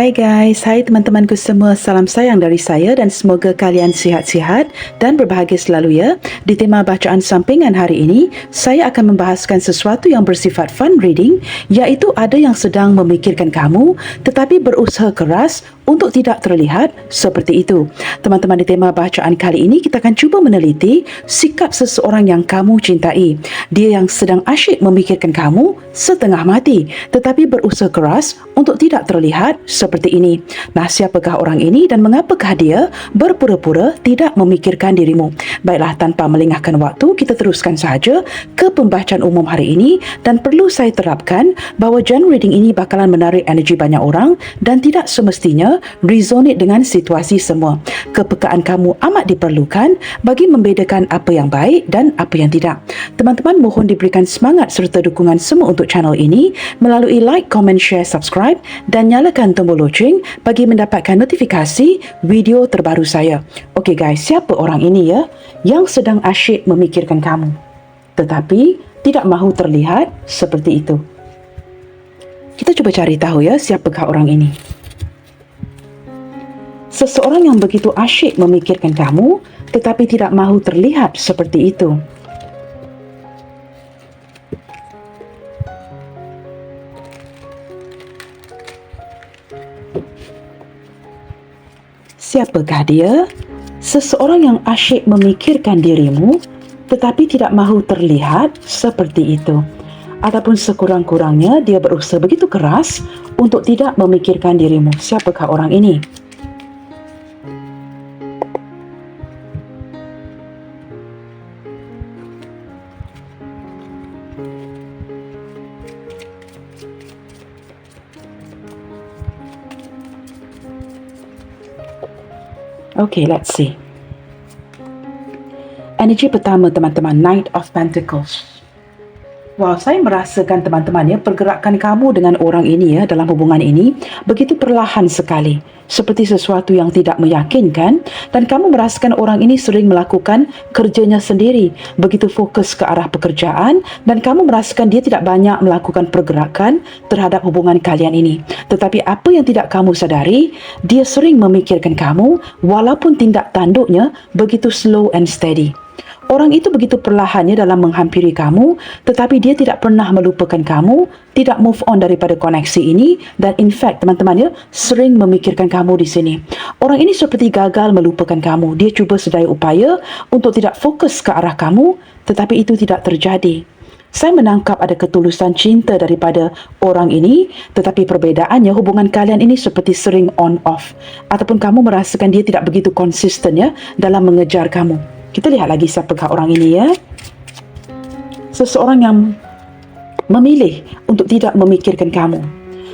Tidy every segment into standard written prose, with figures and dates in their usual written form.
Hai guys, hai teman-temanku semua, salam sayang dari saya dan semoga kalian sihat-sihat dan berbahagia selalu ya. Di tema bacaan sampingan hari ini, saya akan membahaskan sesuatu yang bersifat fun reading, iaitu ada yang sedang memikirkan kamu tetapi berusaha keras untuk tidak terlihat seperti itu. Teman-teman, di tema bacaan kali ini kita akan cuba meneliti sikap seseorang yang kamu cintai. Dia yang sedang asyik memikirkan kamu setengah mati tetapi berusaha keras untuk tidak terlihat seperti ini. Nah, siapakah orang ini dan mengapakah dia berpura-pura tidak memikirkan dirimu? Baiklah, tanpa melengahkan waktu, kita teruskan sahaja ke pembacaan umum hari ini, dan perlu saya terapkan bahawa genre reading ini bakalan menarik energi banyak orang dan tidak semestinya resonate dengan situasi semua. Kepekaan kamu amat diperlukan bagi membedakan apa yang baik dan apa yang tidak. Teman-teman, mohon diberikan semangat serta dukungan semua untuk channel ini melalui like, comment, share, subscribe dan nyalakan tombol loceng bagi mendapatkan notifikasi video terbaru saya. Okey guys, siapa orang ini ya yang sedang asyik memikirkan kamu tetapi tidak mahu terlihat seperti itu? Kita cuba cari tahu ya, siapakah orang ini. Seseorang yang begitu asyik memikirkan kamu tetapi tidak mahu terlihat seperti itu. Siapakah dia? Seseorang yang asyik memikirkan dirimu tetapi tidak mahu terlihat seperti itu. Ataupun sekurang-kurangnya dia berusaha begitu keras untuk tidak memikirkan dirimu. Siapakah orang ini? Okay, let's see. Energi pertama teman-teman, Knight of Pentacles. Wow, saya merasakan teman-teman ya, pergerakan kamu dengan orang ini ya dalam hubungan ini begitu perlahan sekali, seperti sesuatu yang tidak meyakinkan, dan kamu merasakan orang ini sering melakukan kerjanya sendiri, begitu fokus ke arah pekerjaan, dan kamu merasakan dia tidak banyak melakukan pergerakan terhadap hubungan kalian ini. Tetapi apa yang tidak kamu sadari, dia sering memikirkan kamu walaupun tindak tanduknya begitu slow and steady. Orang itu begitu perlahannya dalam menghampiri kamu, tetapi dia tidak pernah melupakan kamu, tidak move on daripada koneksi ini, dan in fact teman-teman ya, sering memikirkan kamu di sini. Orang ini seperti gagal melupakan kamu. Dia cuba sedaya upaya untuk tidak fokus ke arah kamu, tetapi itu tidak terjadi. Saya menangkap ada ketulusan cinta daripada orang ini, tetapi perbedaannya hubungan kalian ini seperti sering on off, ataupun kamu merasakan dia tidak begitu konsisten ya dalam mengejar kamu. Kita lihat lagi siapakah orang ini ya. Seseorang yang memilih untuk tidak memikirkan kamu.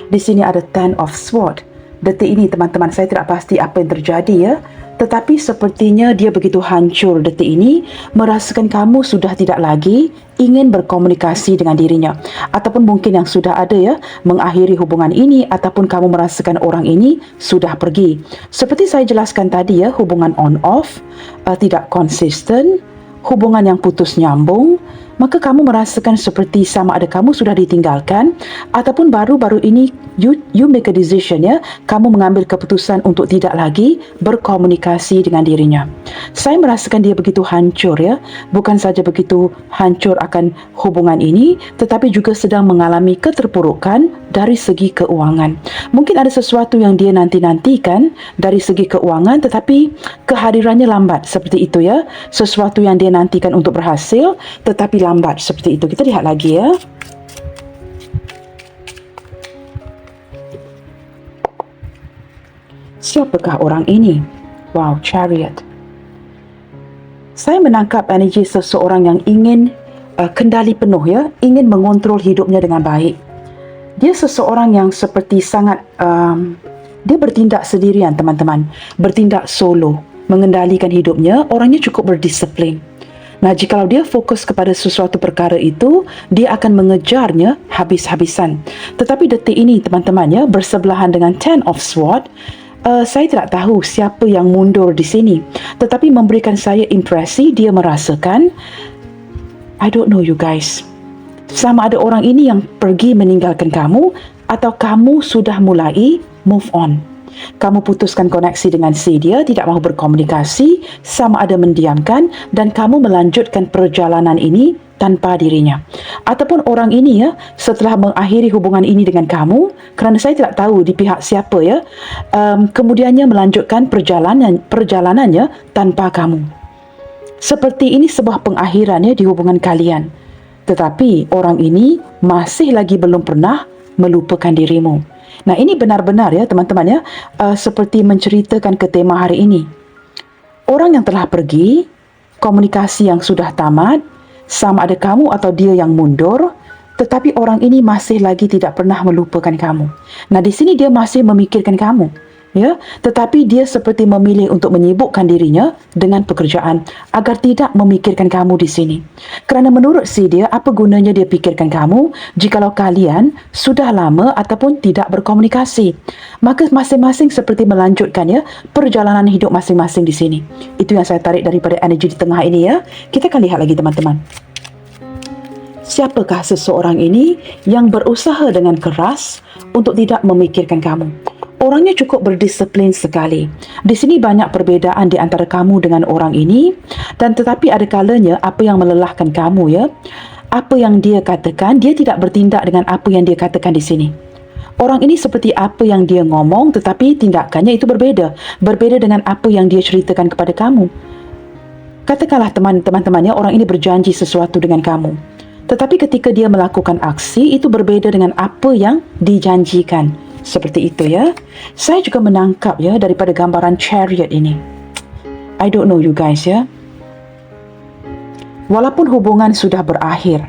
Di sini ada Ten of Swords. Detik ini teman-teman, saya tidak pasti apa yang terjadi ya, tetapi sepertinya dia begitu hancur detik ini, merasakan kamu sudah tidak lagi ingin berkomunikasi dengan dirinya, ataupun mungkin yang sudah ada ya, mengakhiri hubungan ini, ataupun kamu merasakan orang ini sudah pergi. Seperti saya jelaskan tadi ya, hubungan on off, tidak konsisten, hubungan yang putus nyambung, maka kamu merasakan seperti sama ada kamu sudah ditinggalkan, ataupun baru-baru ini you make a decision ya, kamu mengambil keputusan untuk tidak lagi berkomunikasi dengan dirinya. Saya merasakan dia begitu hancur ya, bukan saja begitu hancur akan hubungan ini, tetapi juga sedang mengalami keterpurukan dari segi keuangan. Mungkin ada sesuatu yang dia nanti-nantikan dari segi keuangan, tetapi kehadirannya lambat seperti itu ya. Sesuatu yang dia nantikan untuk berhasil, tetapi lambat seperti itu. Kita lihat lagi ya. Siapakah orang ini? Wow, Chariot. Saya menangkap energi seseorang yang ingin kendali penuh ya, ingin mengontrol hidupnya dengan baik. Dia seseorang yang seperti sangat dia bertindak sendirian teman-teman, bertindak solo, mengendalikan hidupnya. Orangnya cukup berdisiplin. Nah, jikalau dia fokus kepada sesuatu perkara itu, dia akan mengejarnya habis-habisan. Tetapi detik ini teman-teman ya, bersebelahan dengan Ten of Swords, saya tidak tahu siapa yang mundur di sini, tetapi memberikan saya impresi dia merasakan, I don't know you guys, sama ada orang ini yang pergi meninggalkan kamu atau kamu sudah mulai move on. Kamu putuskan koneksi dengan si dia, tidak mahu berkomunikasi, sama ada mendiamkan, dan kamu melanjutkan perjalanan ini tanpa dirinya. Ataupun orang ini setelah mengakhiri hubungan ini dengan kamu, kerana saya tidak tahu di pihak siapa kemudiannya melanjutkan perjalanannya tanpa kamu. Seperti ini sebuah pengakhiran di hubungan kalian. Tetapi orang ini masih lagi belum pernah melupakan dirimu. Nah, ini benar-benar teman-teman seperti menceritakan ke tema hari ini. Orang yang telah pergi, komunikasi yang sudah tamat, sama ada kamu atau dia yang mundur, tetapi orang ini masih lagi tidak pernah melupakan kamu. Nah, di sini dia masih memikirkan kamu. Tetapi dia seperti memilih untuk menyibukkan dirinya dengan pekerjaan agar tidak memikirkan kamu di sini. Kerana menurut si dia, apa gunanya dia pikirkan kamu jikalau kalian sudah lama ataupun tidak berkomunikasi? Maka masing-masing seperti melanjutkan perjalanan hidup masing-masing di sini. Itu yang saya tarik daripada energi di tengah ini Kita akan lihat lagi teman-teman. Siapakah seseorang ini yang berusaha dengan keras untuk tidak memikirkan kamu? Orangnya cukup berdisiplin sekali. Di sini banyak perbezaan di antara kamu dengan orang ini, dan tetapi ada kalanya apa yang melelahkan kamu apa yang dia katakan, dia tidak bertindak dengan apa yang dia katakan di sini. Orang ini seperti apa yang dia ngomong, tetapi tindakannya itu berbeza. Berbeza dengan apa yang dia ceritakan kepada kamu. Katakanlah teman-teman orang ini berjanji sesuatu dengan kamu. Tetapi ketika dia melakukan aksi, itu berbeza dengan apa yang dijanjikan. Seperti itu Saya juga menangkap daripada gambaran chariot ini. I don't know you guys Walaupun hubungan sudah berakhir,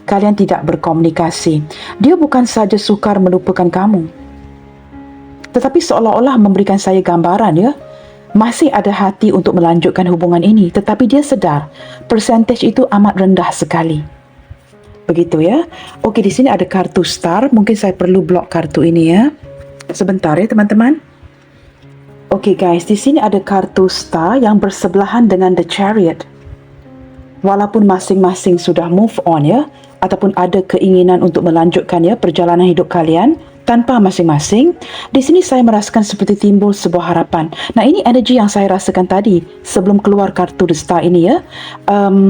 kalian tidak berkomunikasi, dia bukan saja sukar melupakan kamu, tetapi seolah-olah memberikan saya gambaran masih ada hati untuk melanjutkan hubungan ini, tetapi dia sedar persentage itu amat rendah sekali. Begitu Okey, di sini ada kartu star. Mungkin saya perlu blok kartu ini sebentar teman-teman. Okey guys, di sini ada kartu star yang bersebelahan dengan the chariot. Walaupun masing-masing sudah move on ataupun ada keinginan untuk melanjutkan perjalanan hidup kalian tanpa masing-masing, di sini saya merasakan seperti timbul sebuah harapan. Nah, ini energi yang saya rasakan tadi sebelum keluar kartu the star ini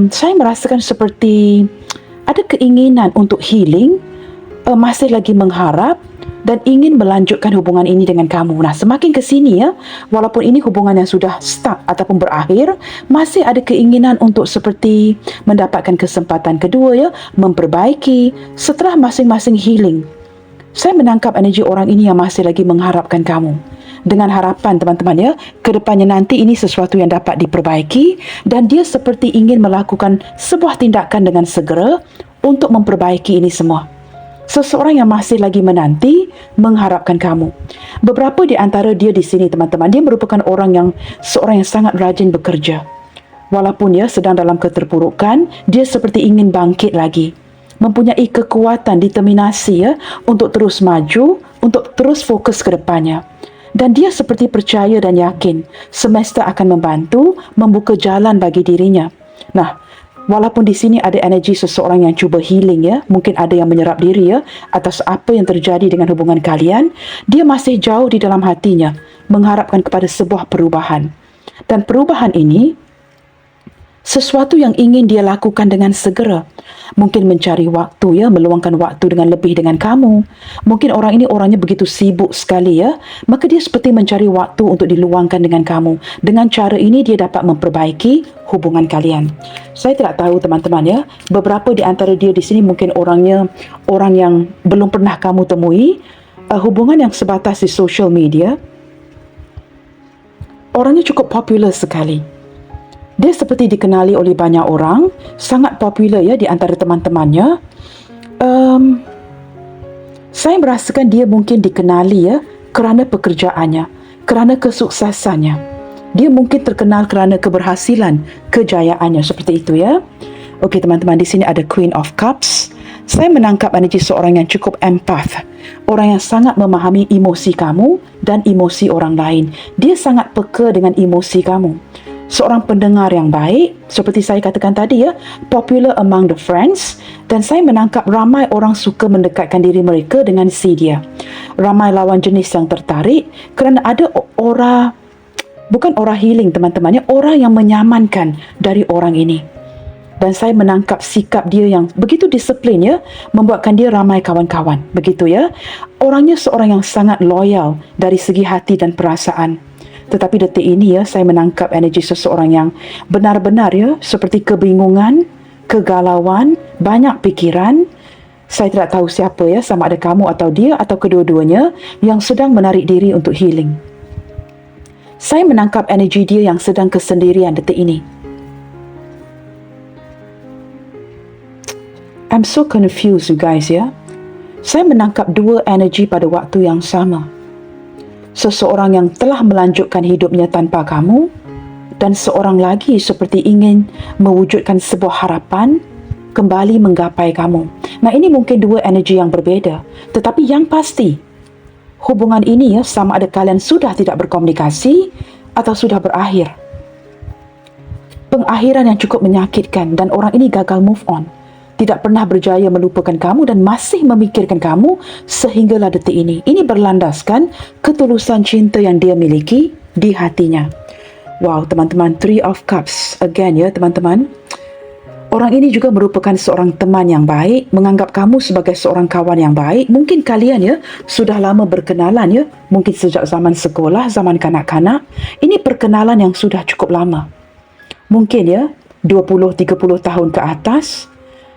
saya merasakan seperti ada keinginan untuk healing, masih lagi mengharap dan ingin melanjutkan hubungan ini dengan kamu. Nah, semakin ke sini walaupun ini hubungan yang sudah stuck ataupun berakhir, masih ada keinginan untuk seperti mendapatkan kesempatan kedua memperbaiki setelah masing-masing healing. Saya menangkap energi orang ini yang masih lagi mengharapkan kamu. Dengan harapan teman-teman kedepannya nanti ini sesuatu yang dapat diperbaiki, dan dia seperti ingin melakukan sebuah tindakan dengan segera untuk memperbaiki ini semua. Seseorang yang masih lagi menanti, mengharapkan kamu. Beberapa di antara dia di sini teman-teman, dia merupakan seorang yang sangat rajin bekerja. Walaupun sedang dalam keterpurukan, dia seperti ingin bangkit lagi. Mempunyai kekuatan, determinasi untuk terus maju, untuk terus fokus ke depannya. Dan dia seperti percaya dan yakin semesta akan membantu membuka jalan bagi dirinya. Nah, walaupun di sini ada energi seseorang yang cuba healing mungkin ada yang menyerap diri atas apa yang terjadi dengan hubungan kalian, dia masih jauh di dalam hatinya mengharapkan kepada sebuah perubahan. Dan perubahan ini sesuatu yang ingin dia lakukan dengan segera. Mungkin mencari waktu meluangkan waktu dengan lebih dengan kamu. Mungkin orang ini orangnya begitu sibuk sekali maka dia seperti mencari waktu untuk diluangkan dengan kamu. Dengan cara ini dia dapat memperbaiki hubungan kalian. Saya tidak tahu teman-teman beberapa di antara dia di sini mungkin orang yang belum pernah kamu temui, hubungan yang sebatas di social media. Orangnya cukup popular sekali. Dia seperti dikenali oleh banyak orang, sangat popular di antara teman-temannya. Saya merasakan dia mungkin dikenali kerana pekerjaannya, kerana kesuksesannya. Dia mungkin terkenal kerana keberhasilan, kejayaannya, seperti itu Okey teman-teman, di sini ada Queen of Cups. Saya menangkap energi seorang yang cukup empath, orang yang sangat memahami emosi kamu dan emosi orang lain. Dia sangat peka dengan emosi kamu. seorang pendengar yang baik, seperti saya katakan tadi ya, popular among the friends, dan saya menangkap ramai orang suka mendekatkan diri mereka dengan si dia. Ramai lawan jenis yang tertarik kerana ada aura, bukan aura healing teman-teman ya, aura yang menyamankan dari orang ini. Dan saya menangkap sikap dia yang begitu disiplin ya, membuatkan dia ramai kawan-kawan. Begitu ya. Orangnya seorang yang sangat loyal dari segi hati dan perasaan. Tetapi detik ini ya, saya menangkap energi seseorang yang benar-benar ya, seperti kebingungan, kegalauan, banyak pikiran. Saya tidak tahu siapa ya, sama ada kamu atau dia atau kedua-duanya yang sedang menarik diri untuk healing. Saya menangkap energi dia yang sedang kesendirian detik ini. I'm so confused you guys ya. Saya menangkap dua energi pada waktu yang sama. Seseorang yang telah melanjutkan hidupnya tanpa kamu dan seorang lagi seperti ingin mewujudkan sebuah harapan kembali menggapai kamu. Nah, ini mungkin dua energi yang berbeza, tetapi yang pasti hubungan ini ya, sama ada kalian sudah tidak berkomunikasi atau sudah berakhir. Pengakhiran yang cukup menyakitkan dan orang ini gagal move on. Tidak pernah berjaya melupakan kamu dan masih memikirkan kamu sehinggalah detik ini. Ini berlandaskan ketulusan cinta yang dia miliki di hatinya. Wow, teman-teman, Three of Cups. Again ya, teman-teman. Orang ini juga merupakan seorang teman yang baik, menganggap kamu sebagai seorang kawan yang baik. Mungkin kalian ya, sudah lama berkenalan ya. Mungkin sejak zaman sekolah, zaman kanak-kanak. Ini perkenalan yang sudah cukup lama. Mungkin ya, 20-30 tahun ke atas.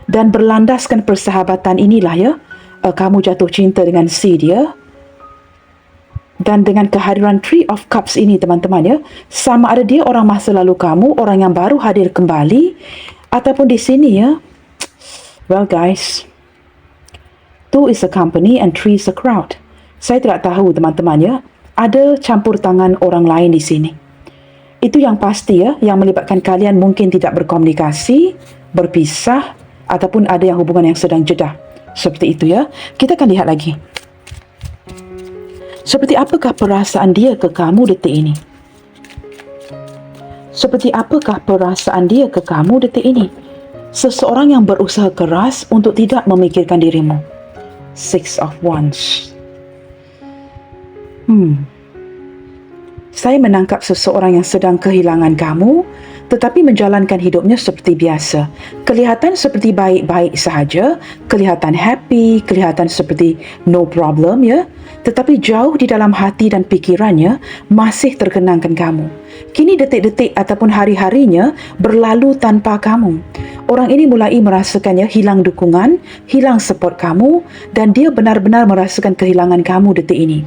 Dan berlandaskan persahabatan inilah ya, kamu jatuh cinta dengan si dia. Dan dengan kehadiran Three of Cups ini teman-teman ya, sama ada dia orang masa lalu kamu, orang yang baru hadir kembali, ataupun di sini ya, well guys, 2 is a company and 3 is a crowd. Saya tidak tahu teman-teman ya, ada campur tangan orang lain di sini. Itu yang pasti ya, yang melibatkan kalian mungkin tidak berkomunikasi, berpisah, ataupun ada yang hubungan yang sedang jeda. Seperti itu ya. Kita akan lihat lagi. Seperti apakah perasaan dia ke kamu detik ini? Seperti apakah perasaan dia ke kamu detik ini? Seseorang yang berusaha keras untuk tidak memikirkan dirimu. 6 of Wands. Saya menangkap seseorang yang sedang kehilangan kamu, tetapi menjalankan hidupnya seperti biasa. Kelihatan seperti baik-baik sahaja, kelihatan happy, kelihatan seperti no problem ya. Tetapi jauh di dalam hati dan pikirannya masih terkenangkan kamu. Kini detik-detik ataupun hari-harinya berlalu tanpa kamu. Orang ini mulai merasakannya hilang dukungan, hilang support kamu, dan dia benar-benar merasakan kehilangan kamu detik ini.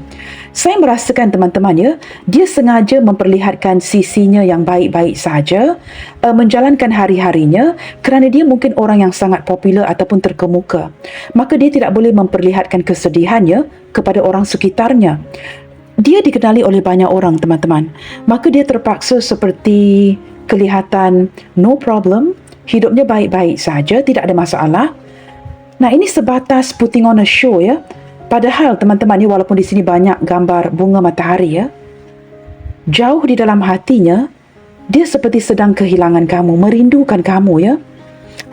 Saya merasakan teman-teman ya, dia sengaja memperlihatkan sisinya yang baik-baik saja, menjalankan hari-harinya kerana dia mungkin orang yang sangat popular ataupun terkemuka. Maka dia tidak boleh memperlihatkan kesedihannya kepada orang sekitarnya. Dia dikenali oleh banyak orang teman-teman. Maka dia terpaksa seperti kelihatan no problem, hidupnya baik-baik saja, tidak ada masalah. Nah, ini sebatas putting on a show ya. Padahal teman-teman ya, walaupun di sini banyak gambar bunga matahari ya, jauh di dalam hatinya dia seperti sedang kehilangan kamu, merindukan kamu ya.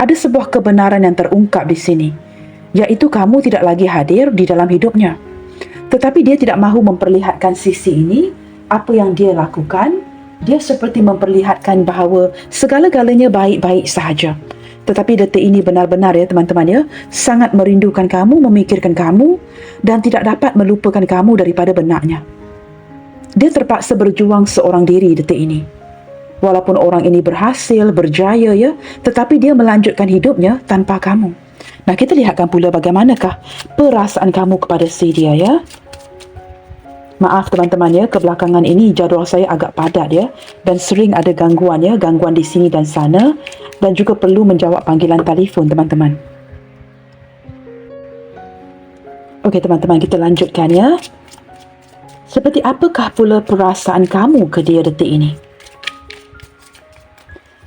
Ada sebuah kebenaran yang terungkap di sini, yaitu kamu tidak lagi hadir di dalam hidupnya. Tetapi dia tidak mahu memperlihatkan sisi ini, apa yang dia lakukan. Dia seperti memperlihatkan bahawa segala-galanya baik-baik sahaja. Tetapi detik ini benar-benar ya teman-teman ya, sangat merindukan kamu, memikirkan kamu dan tidak dapat melupakan kamu daripada benaknya. Dia terpaksa berjuang seorang diri detik ini. Walaupun orang ini berhasil, berjaya ya, tetapi dia melanjutkan hidupnya tanpa kamu. Nah, kita lihatkan pula bagaimanakah perasaan kamu kepada si dia ya. Maaf teman-teman ya, kebelakangan ini jadual saya agak padat ya, dan sering ada gangguan ya, gangguan di sini dan sana, dan juga perlu menjawab panggilan telefon teman-teman. Okey teman-teman, kita lanjutkan ya. Seperti apakah pula perasaan kamu ke dia detik ini?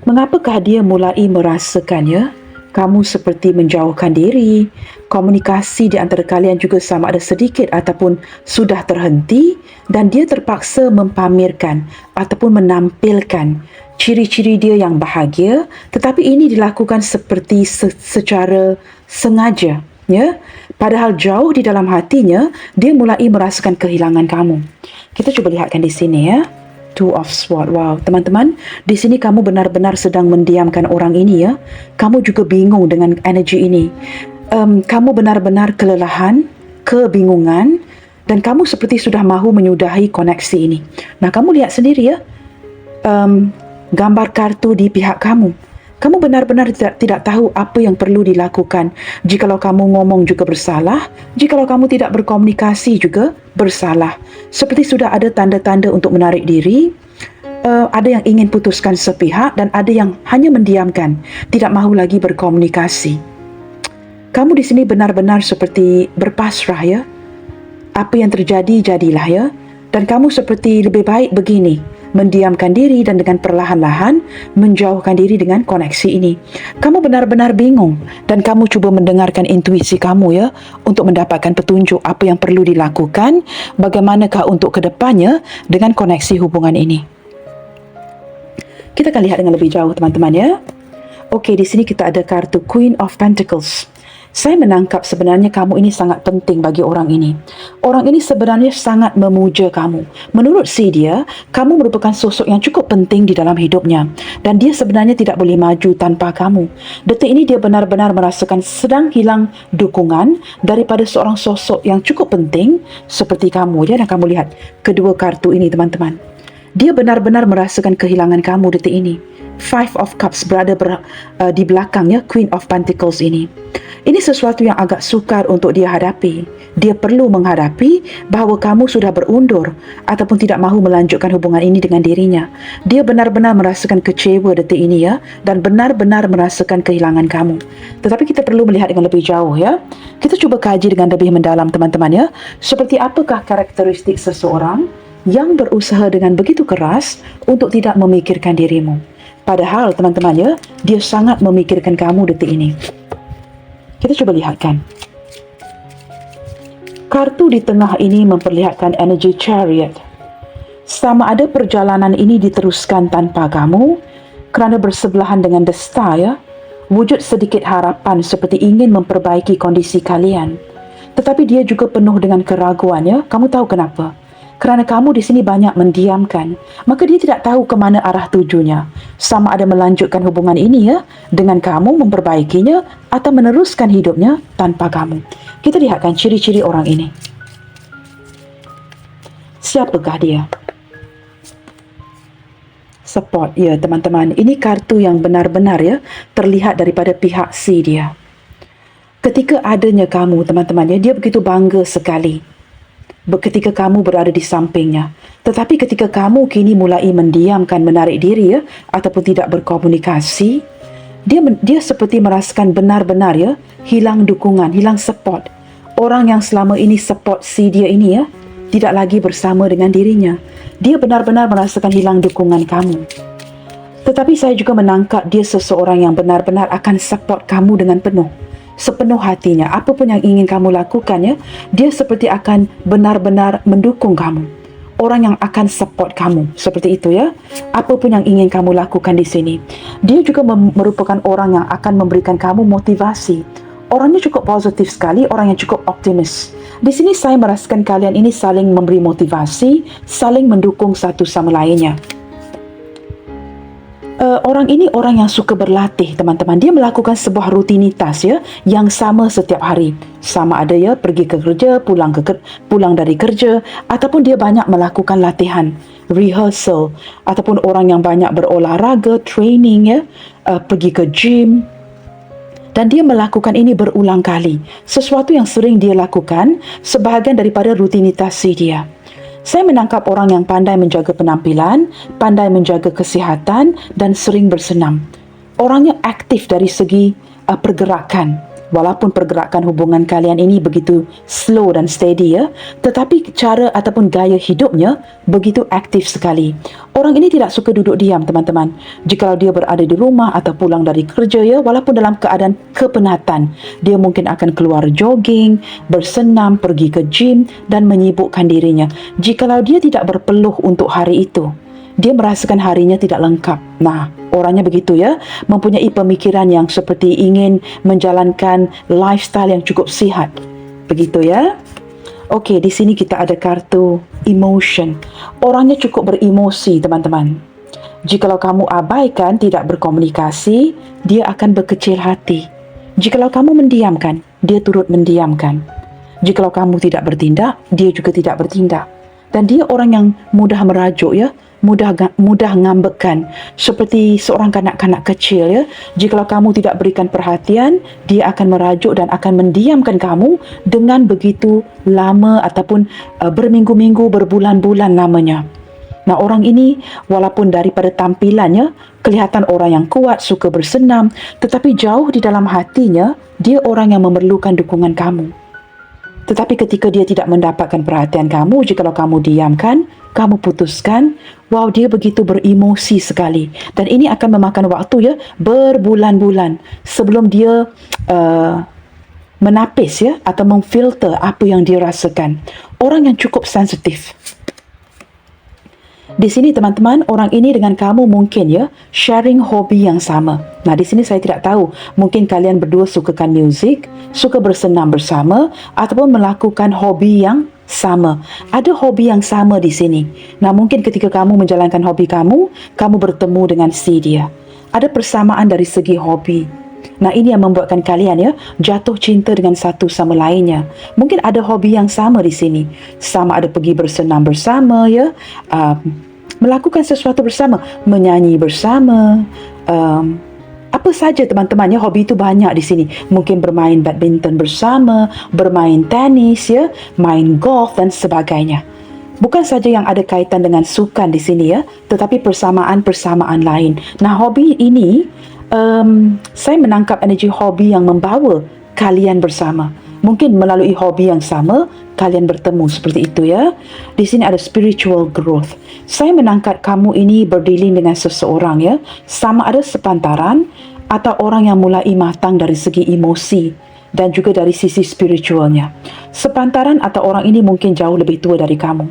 Mengapakah dia mulai merasakan ya, kamu seperti menjauhkan diri, komunikasi di antara kalian juga sama ada sedikit ataupun sudah terhenti, dan dia terpaksa mempamerkan ataupun menampilkan ciri-ciri dia yang bahagia, tetapi ini dilakukan seperti secara sengaja, ya. Padahal jauh di dalam hatinya, dia mulai merasakan kehilangan kamu. Kita cuba lihatkan di sini, ya. Two of Swords. Wow, teman-teman, di sini kamu benar-benar sedang mendiamkan orang ini, ya. Kamu juga bingung dengan energi ini. Kamu benar-benar kelelahan, kebingungan, dan kamu seperti sudah mahu menyudahi koneksi ini. Nah, kamu lihat sendiri, ya. Gambar kartu di pihak kamu. Kamu benar-benar tidak tahu apa yang perlu dilakukan. Jikalau kamu ngomong juga bersalah, jikalau kamu tidak berkomunikasi juga bersalah. Seperti sudah ada tanda-tanda untuk menarik diri, ada yang ingin putuskan sepihak dan ada yang hanya mendiamkan, tidak mahu lagi berkomunikasi. Kamu di sini benar-benar seperti berpasrah, ya. Apa yang terjadi, jadilah, ya. Dan kamu seperti lebih baik begini, mendiamkan diri dan dengan perlahan-lahan menjauhkan diri dengan koneksi ini. Kamu benar-benar bingung dan kamu cuba mendengarkan intuisi kamu, ya, untuk mendapatkan petunjuk apa yang perlu dilakukan, bagaimanakah untuk kedepannya dengan koneksi hubungan ini. Kita akan lihat dengan lebih jauh, teman-teman, ya. Okey, di sini kita ada kartu Queen of Pentacles. Saya menangkap sebenarnya kamu ini sangat penting bagi orang ini. Orang ini sebenarnya sangat memuja kamu. Menurut dia, kamu merupakan sosok yang cukup penting di dalam hidupnya. Dan dia sebenarnya tidak boleh maju tanpa kamu. Detik ini dia benar-benar merasakan sedang hilang dukungan daripada seorang sosok yang cukup penting seperti kamu. Dan kamu lihat kedua kartu ini, teman-teman. Dia benar-benar merasakan kehilangan kamu detik ini. Five of Cups berada di belakangnya Queen of Pentacles ini. Ini sesuatu yang agak sukar untuk dia hadapi. Dia perlu menghadapi bahawa kamu sudah berundur ataupun tidak mahu melanjutkan hubungan ini dengan dirinya. Dia benar-benar merasakan kecewa detik ini, ya, dan benar-benar merasakan kehilangan kamu. Tetapi kita perlu melihat dengan lebih jauh, ya. Kita cuba kaji dengan lebih mendalam, teman-teman, ya. Seperti apakah karakteristik seseorang yang berusaha dengan begitu keras untuk tidak memikirkan dirimu. Padahal, teman-teman, ya, dia sangat memikirkan kamu detik ini. Kita coba lihatkan. Kartu di tengah ini memperlihatkan energi Chariot. Sama ada perjalanan ini diteruskan tanpa kamu, kerana bersebelahan dengan The Star, ya, wujud sedikit harapan seperti ingin memperbaiki kondisi kalian. Tetapi dia juga penuh dengan keraguan, ya. Kamu tahu kenapa? Kerana kamu di sini banyak mendiamkan, maka dia tidak tahu ke mana arah tujunya. Sama ada melanjutkan hubungan ini, ya, dengan kamu, memperbaikinya, atau meneruskan hidupnya tanpa kamu. Kita lihatkan ciri-ciri orang ini. Siapakah dia? Support, ya, teman-teman. Ini kartu yang benar-benar, ya, terlihat daripada pihak si dia. Ketika adanya kamu, teman-teman, ya, dia begitu bangga sekali ketika kamu berada di sampingnya. Tetapi ketika kamu kini mulai mendiamkan, menarik diri, ya, ataupun tidak berkomunikasi, dia seperti merasakan benar-benar, ya, hilang dukungan, hilang support. Orang yang selama ini support si dia ini, ya, tidak lagi bersama dengan dirinya. Dia benar-benar merasakan hilang dukungan kamu. Tetapi saya juga menangkap dia seseorang yang benar-benar akan support kamu dengan penuh. Sepenuh hatinya, apapun yang ingin kamu lakukan, ya, dia seperti akan benar-benar mendukung kamu. Orang yang akan support kamu, seperti itu, ya. Apapun yang ingin kamu lakukan di sini. Dia juga merupakan orang yang akan memberikan kamu motivasi. Orangnya cukup positif sekali, orang yang cukup optimis. Di sini saya merasakan kalian ini saling memberi motivasi, saling mendukung satu sama lainnya. Orang ini orang yang suka berlatih, teman-teman. Dia melakukan sebuah rutinitas, ya, yang sama setiap hari. Sama ada, ya, pergi ke kerja, pulang dari kerja, ataupun dia banyak melakukan latihan, rehearsal, ataupun orang yang banyak berolahraga, training, ya, pergi ke gym. Dan dia melakukan ini berulang kali. Sesuatu yang sering dia lakukan, sebahagian daripada rutinitas dia. Saya menangkap orang yang pandai menjaga penampilan, pandai menjaga kesihatan dan sering bersenam. Orangnya aktif dari segi pergerakan. Walaupun pergerakan hubungan kalian ini begitu slow dan steady, ya, tetapi cara ataupun gaya hidupnya begitu aktif sekali. Orang ini tidak suka duduk diam, teman-teman. Jika dia berada di rumah atau pulang dari kerja, ya, walaupun dalam keadaan kepenatan, dia mungkin akan keluar jogging, bersenam, pergi ke gym dan menyibukkan dirinya. Jikalau dia tidak berpeluh untuk hari itu, dia merasakan harinya tidak lengkap. Nah, orangnya begitu ya, mempunyai pemikiran yang seperti ingin menjalankan lifestyle yang cukup sihat. Begitu ya. Okey, di sini kita ada kartu emotion. Orangnya cukup beremosi, teman-teman. Jikalau kamu abaikan, tidak berkomunikasi, dia akan berkecil hati. Jikalau kamu mendiamkan, dia turut mendiamkan. Jikalau kamu tidak bertindak, dia juga tidak bertindak. Dan dia orang yang mudah merajuk ya, mudah ngambekkan, seperti seorang kanak-kanak kecil ya. Jikalau kamu tidak berikan perhatian, dia akan merajuk dan akan mendiamkan kamu dengan begitu lama ataupun berminggu-minggu, berbulan-bulan lamanya. Nah, orang ini walaupun daripada tampilannya kelihatan orang yang kuat, suka bersenam, tetapi jauh di dalam hatinya dia orang yang memerlukan dukungan kamu. Tetapi ketika dia tidak mendapatkan perhatian kamu, jikalau kamu diamkan, kamu putuskan, wow, dia begitu beremosi sekali. Dan ini akan memakan waktu ya, berbulan-bulan sebelum dia menapis ya, atau memfilter apa yang dia rasakan. Orang yang cukup sensitif. Di sini teman-teman, orang ini dengan kamu mungkin ya sharing hobi yang sama. Nah, di sini saya tidak tahu, mungkin kalian berdua sukakan muzik, suka bersenam bersama ataupun melakukan hobi yang sama. Ada hobi yang sama di sini. Nah, mungkin ketika kamu menjalankan hobi kamu, kamu bertemu dengan si dia. Ada persamaan dari segi hobi. Nah, ini yang membuatkan kalian ya jatuh cinta dengan satu sama lainnya. Mungkin ada hobi yang sama di sini. Sama ada pergi bersenam bersama ya, melakukan sesuatu bersama, menyanyi bersama, apa saja teman-teman ya, hobi itu banyak di sini. Mungkin bermain badminton bersama, bermain tenis ya, main golf dan sebagainya. Bukan saja yang ada kaitan dengan sukan di sini ya, tetapi persamaan-persamaan lain. Nah, hobi ini saya menangkap energi hobi yang membawa kalian bersama. Mungkin melalui hobi yang sama, kalian bertemu seperti itu ya. Di sini ada spiritual growth. Saya menangkap kamu ini berdealing dengan seseorang ya. Sama ada sepantaran atau orang yang mulai matang dari segi emosi dan juga dari sisi spiritualnya. Sepantaran atau orang ini mungkin jauh lebih tua dari kamu.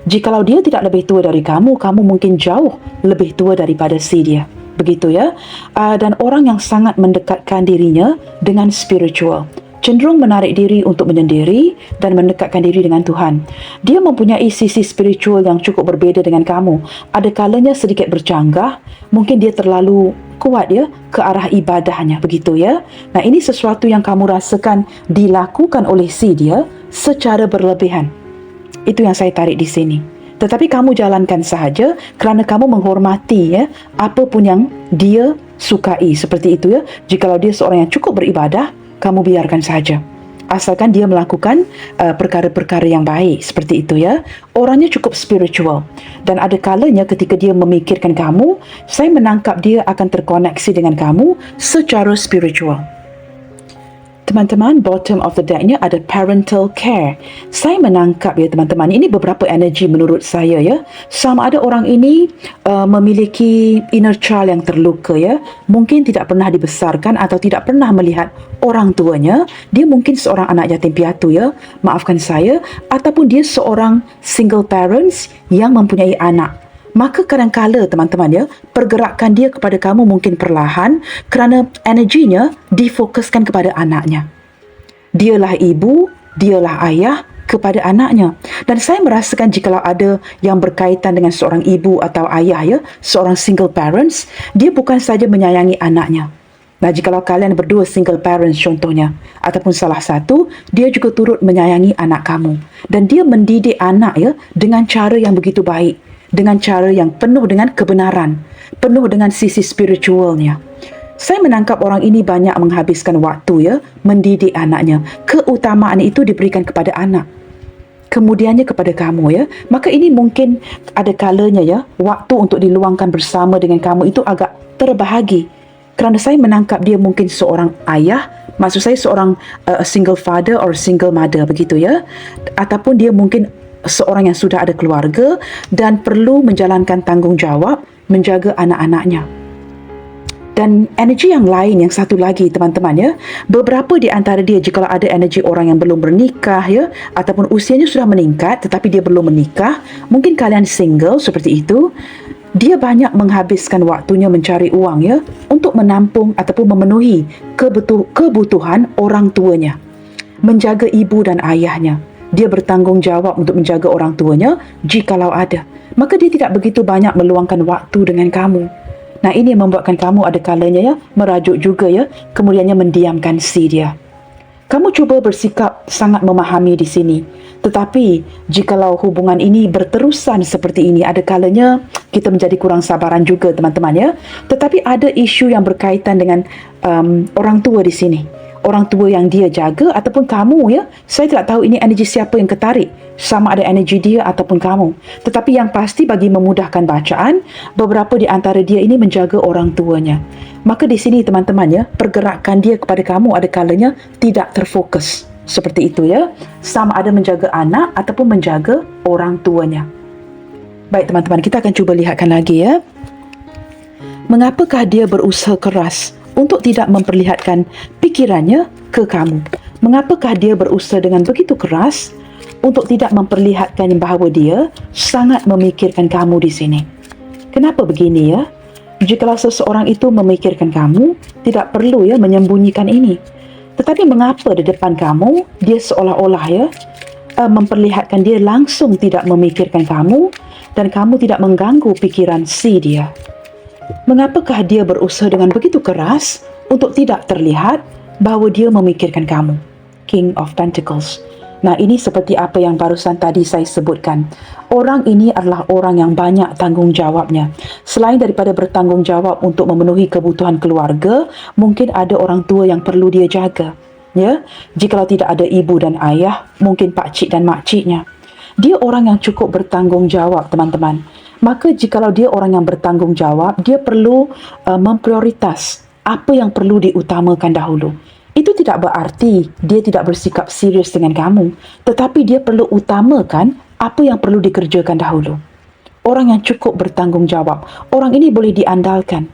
Jikalau dia tidak lebih tua dari kamu, kamu mungkin jauh lebih tua daripada si dia. Begitu ya. Dan orang yang sangat mendekatkan dirinya dengan spiritual. Cenderung menarik diri untuk menyendiri dan mendekatkan diri dengan Tuhan. Dia mempunyai sisi spiritual yang cukup berbeza dengan kamu. Ada kalanya sedikit bercanggah, mungkin dia terlalu kuat ya ke arah ibadahnya, begitu ya. Nah, ini sesuatu yang kamu rasakan dilakukan oleh si dia secara berlebihan. Itu yang saya tarik di sini. Tetapi kamu jalankan sahaja kerana kamu menghormati ya apapun yang dia sukai, seperti itu ya. Jikalau dia seorang yang cukup beribadah, kamu biarkan saja. Asalkan dia melakukan perkara-perkara yang baik, seperti itu ya. Orangnya cukup spiritual. Dan ada kalanya ketika dia memikirkan kamu, saya menangkap dia akan terkoneksi dengan kamu secara spiritual. Teman-teman, bottom of the deck-nya ada parental care. Saya menangkap ya teman-teman, ini beberapa energi menurut saya ya. Sama ada orang ini memiliki inner child yang terluka ya. Mungkin tidak pernah dibesarkan atau tidak pernah melihat orang tuanya. Dia mungkin seorang anak yatim piatu ya, maafkan saya. Ataupun dia seorang single parents yang mempunyai anak. Maka kadang-kala teman-teman ya, pergerakan dia kepada kamu mungkin perlahan kerana energinya difokuskan kepada anaknya. Dialah ibu, dialah ayah kepada anaknya. Dan saya merasakan jikalau ada yang berkaitan dengan seorang ibu atau ayah ya, seorang single parents, dia bukan saja menyayangi anaknya. Nah, jikalau kalian berdua single parents contohnya, ataupun salah satu, dia juga turut menyayangi anak kamu. Dan dia mendidik anak ya dengan cara yang begitu baik. Dengan cara yang penuh dengan kebenaran, penuh dengan sisi spiritualnya. Saya menangkap orang ini banyak menghabiskan waktu ya mendidik anaknya. Keutamaan itu diberikan kepada anak, kemudiannya kepada kamu ya. Maka ini mungkin ada kalanya ya, waktu untuk diluangkan bersama dengan kamu itu agak terbahagi. Kerana saya menangkap dia mungkin seorang ayah, maksud saya seorang single father or single mother, begitu ya. Ataupun dia mungkin seorang yang sudah ada keluarga dan perlu menjalankan tanggungjawab menjaga anak-anaknya. Dan energi yang lain, yang satu lagi teman-teman ya, beberapa di antara dia jika ada energi orang yang belum bernikah ya, ataupun usianya sudah meningkat tetapi dia belum menikah, mungkin kalian single seperti itu. Dia banyak menghabiskan waktunya mencari uang ya untuk menampung ataupun memenuhi kebutuhan orang tuanya, menjaga ibu dan ayahnya. Dia bertanggungjawab untuk menjaga orang tuanya jikalau ada. Maka dia tidak begitu banyak meluangkan waktu dengan kamu. Nah, ini yang membuatkan kamu ada kalanya ya merajuk juga ya, kemudiannya mendiamkan si dia. Kamu cuba bersikap sangat memahami di sini. Tetapi, jikalau hubungan ini berterusan seperti ini, ada kalanya kita menjadi kurang sabaran juga teman-teman ya. Tetapi ada isu yang berkaitan dengan orang tua di sini. Orang tua yang dia jaga ataupun kamu ya. Saya tidak tahu ini energi siapa yang ketarik. Sama ada energi dia ataupun kamu. Tetapi yang pasti bagi memudahkan bacaan, beberapa di antara dia ini menjaga orang tuanya. Maka di sini teman-teman ya, pergerakan dia kepada kamu ada kalanya tidak terfokus. Seperti itu ya. Sama ada menjaga anak ataupun menjaga orang tuanya. Baik teman-teman, kita akan cuba lihatkan lagi ya. Mengapakah dia berusaha keras untuk tidak memperlihatkan pikirannya ke kamu? Mengapakah dia berusaha dengan begitu keras untuk tidak memperlihatkan bahawa dia sangat memikirkan kamu di sini? Kenapa begini ya? Jikalau seseorang itu memikirkan kamu, tidak perlu ya menyembunyikan ini. Tetapi mengapa di depan kamu, dia seolah-olah ya memperlihatkan dia langsung tidak memikirkan kamu dan kamu tidak mengganggu pikiran si dia? Mengapakah dia berusaha dengan begitu keras untuk tidak terlihat bahawa dia memikirkan kamu? King of Pentacles. Nah, ini seperti apa yang barusan tadi saya sebutkan. Orang ini adalah orang yang banyak tanggungjawabnya. Selain daripada bertanggungjawab untuk memenuhi kebutuhan keluarga, mungkin ada orang tua yang perlu dia jaga. Ya, jikalau tidak ada ibu dan ayah, mungkin pakcik dan makciknya. Dia orang yang cukup bertanggungjawab, teman-teman. Maka jikalau dia orang yang bertanggungjawab, dia perlu memprioritas apa yang perlu diutamakan dahulu. Itu tidak berarti dia tidak bersikap serius dengan kamu, tetapi dia perlu utamakan apa yang perlu dikerjakan dahulu. Orang yang cukup bertanggungjawab, orang ini boleh diandalkan.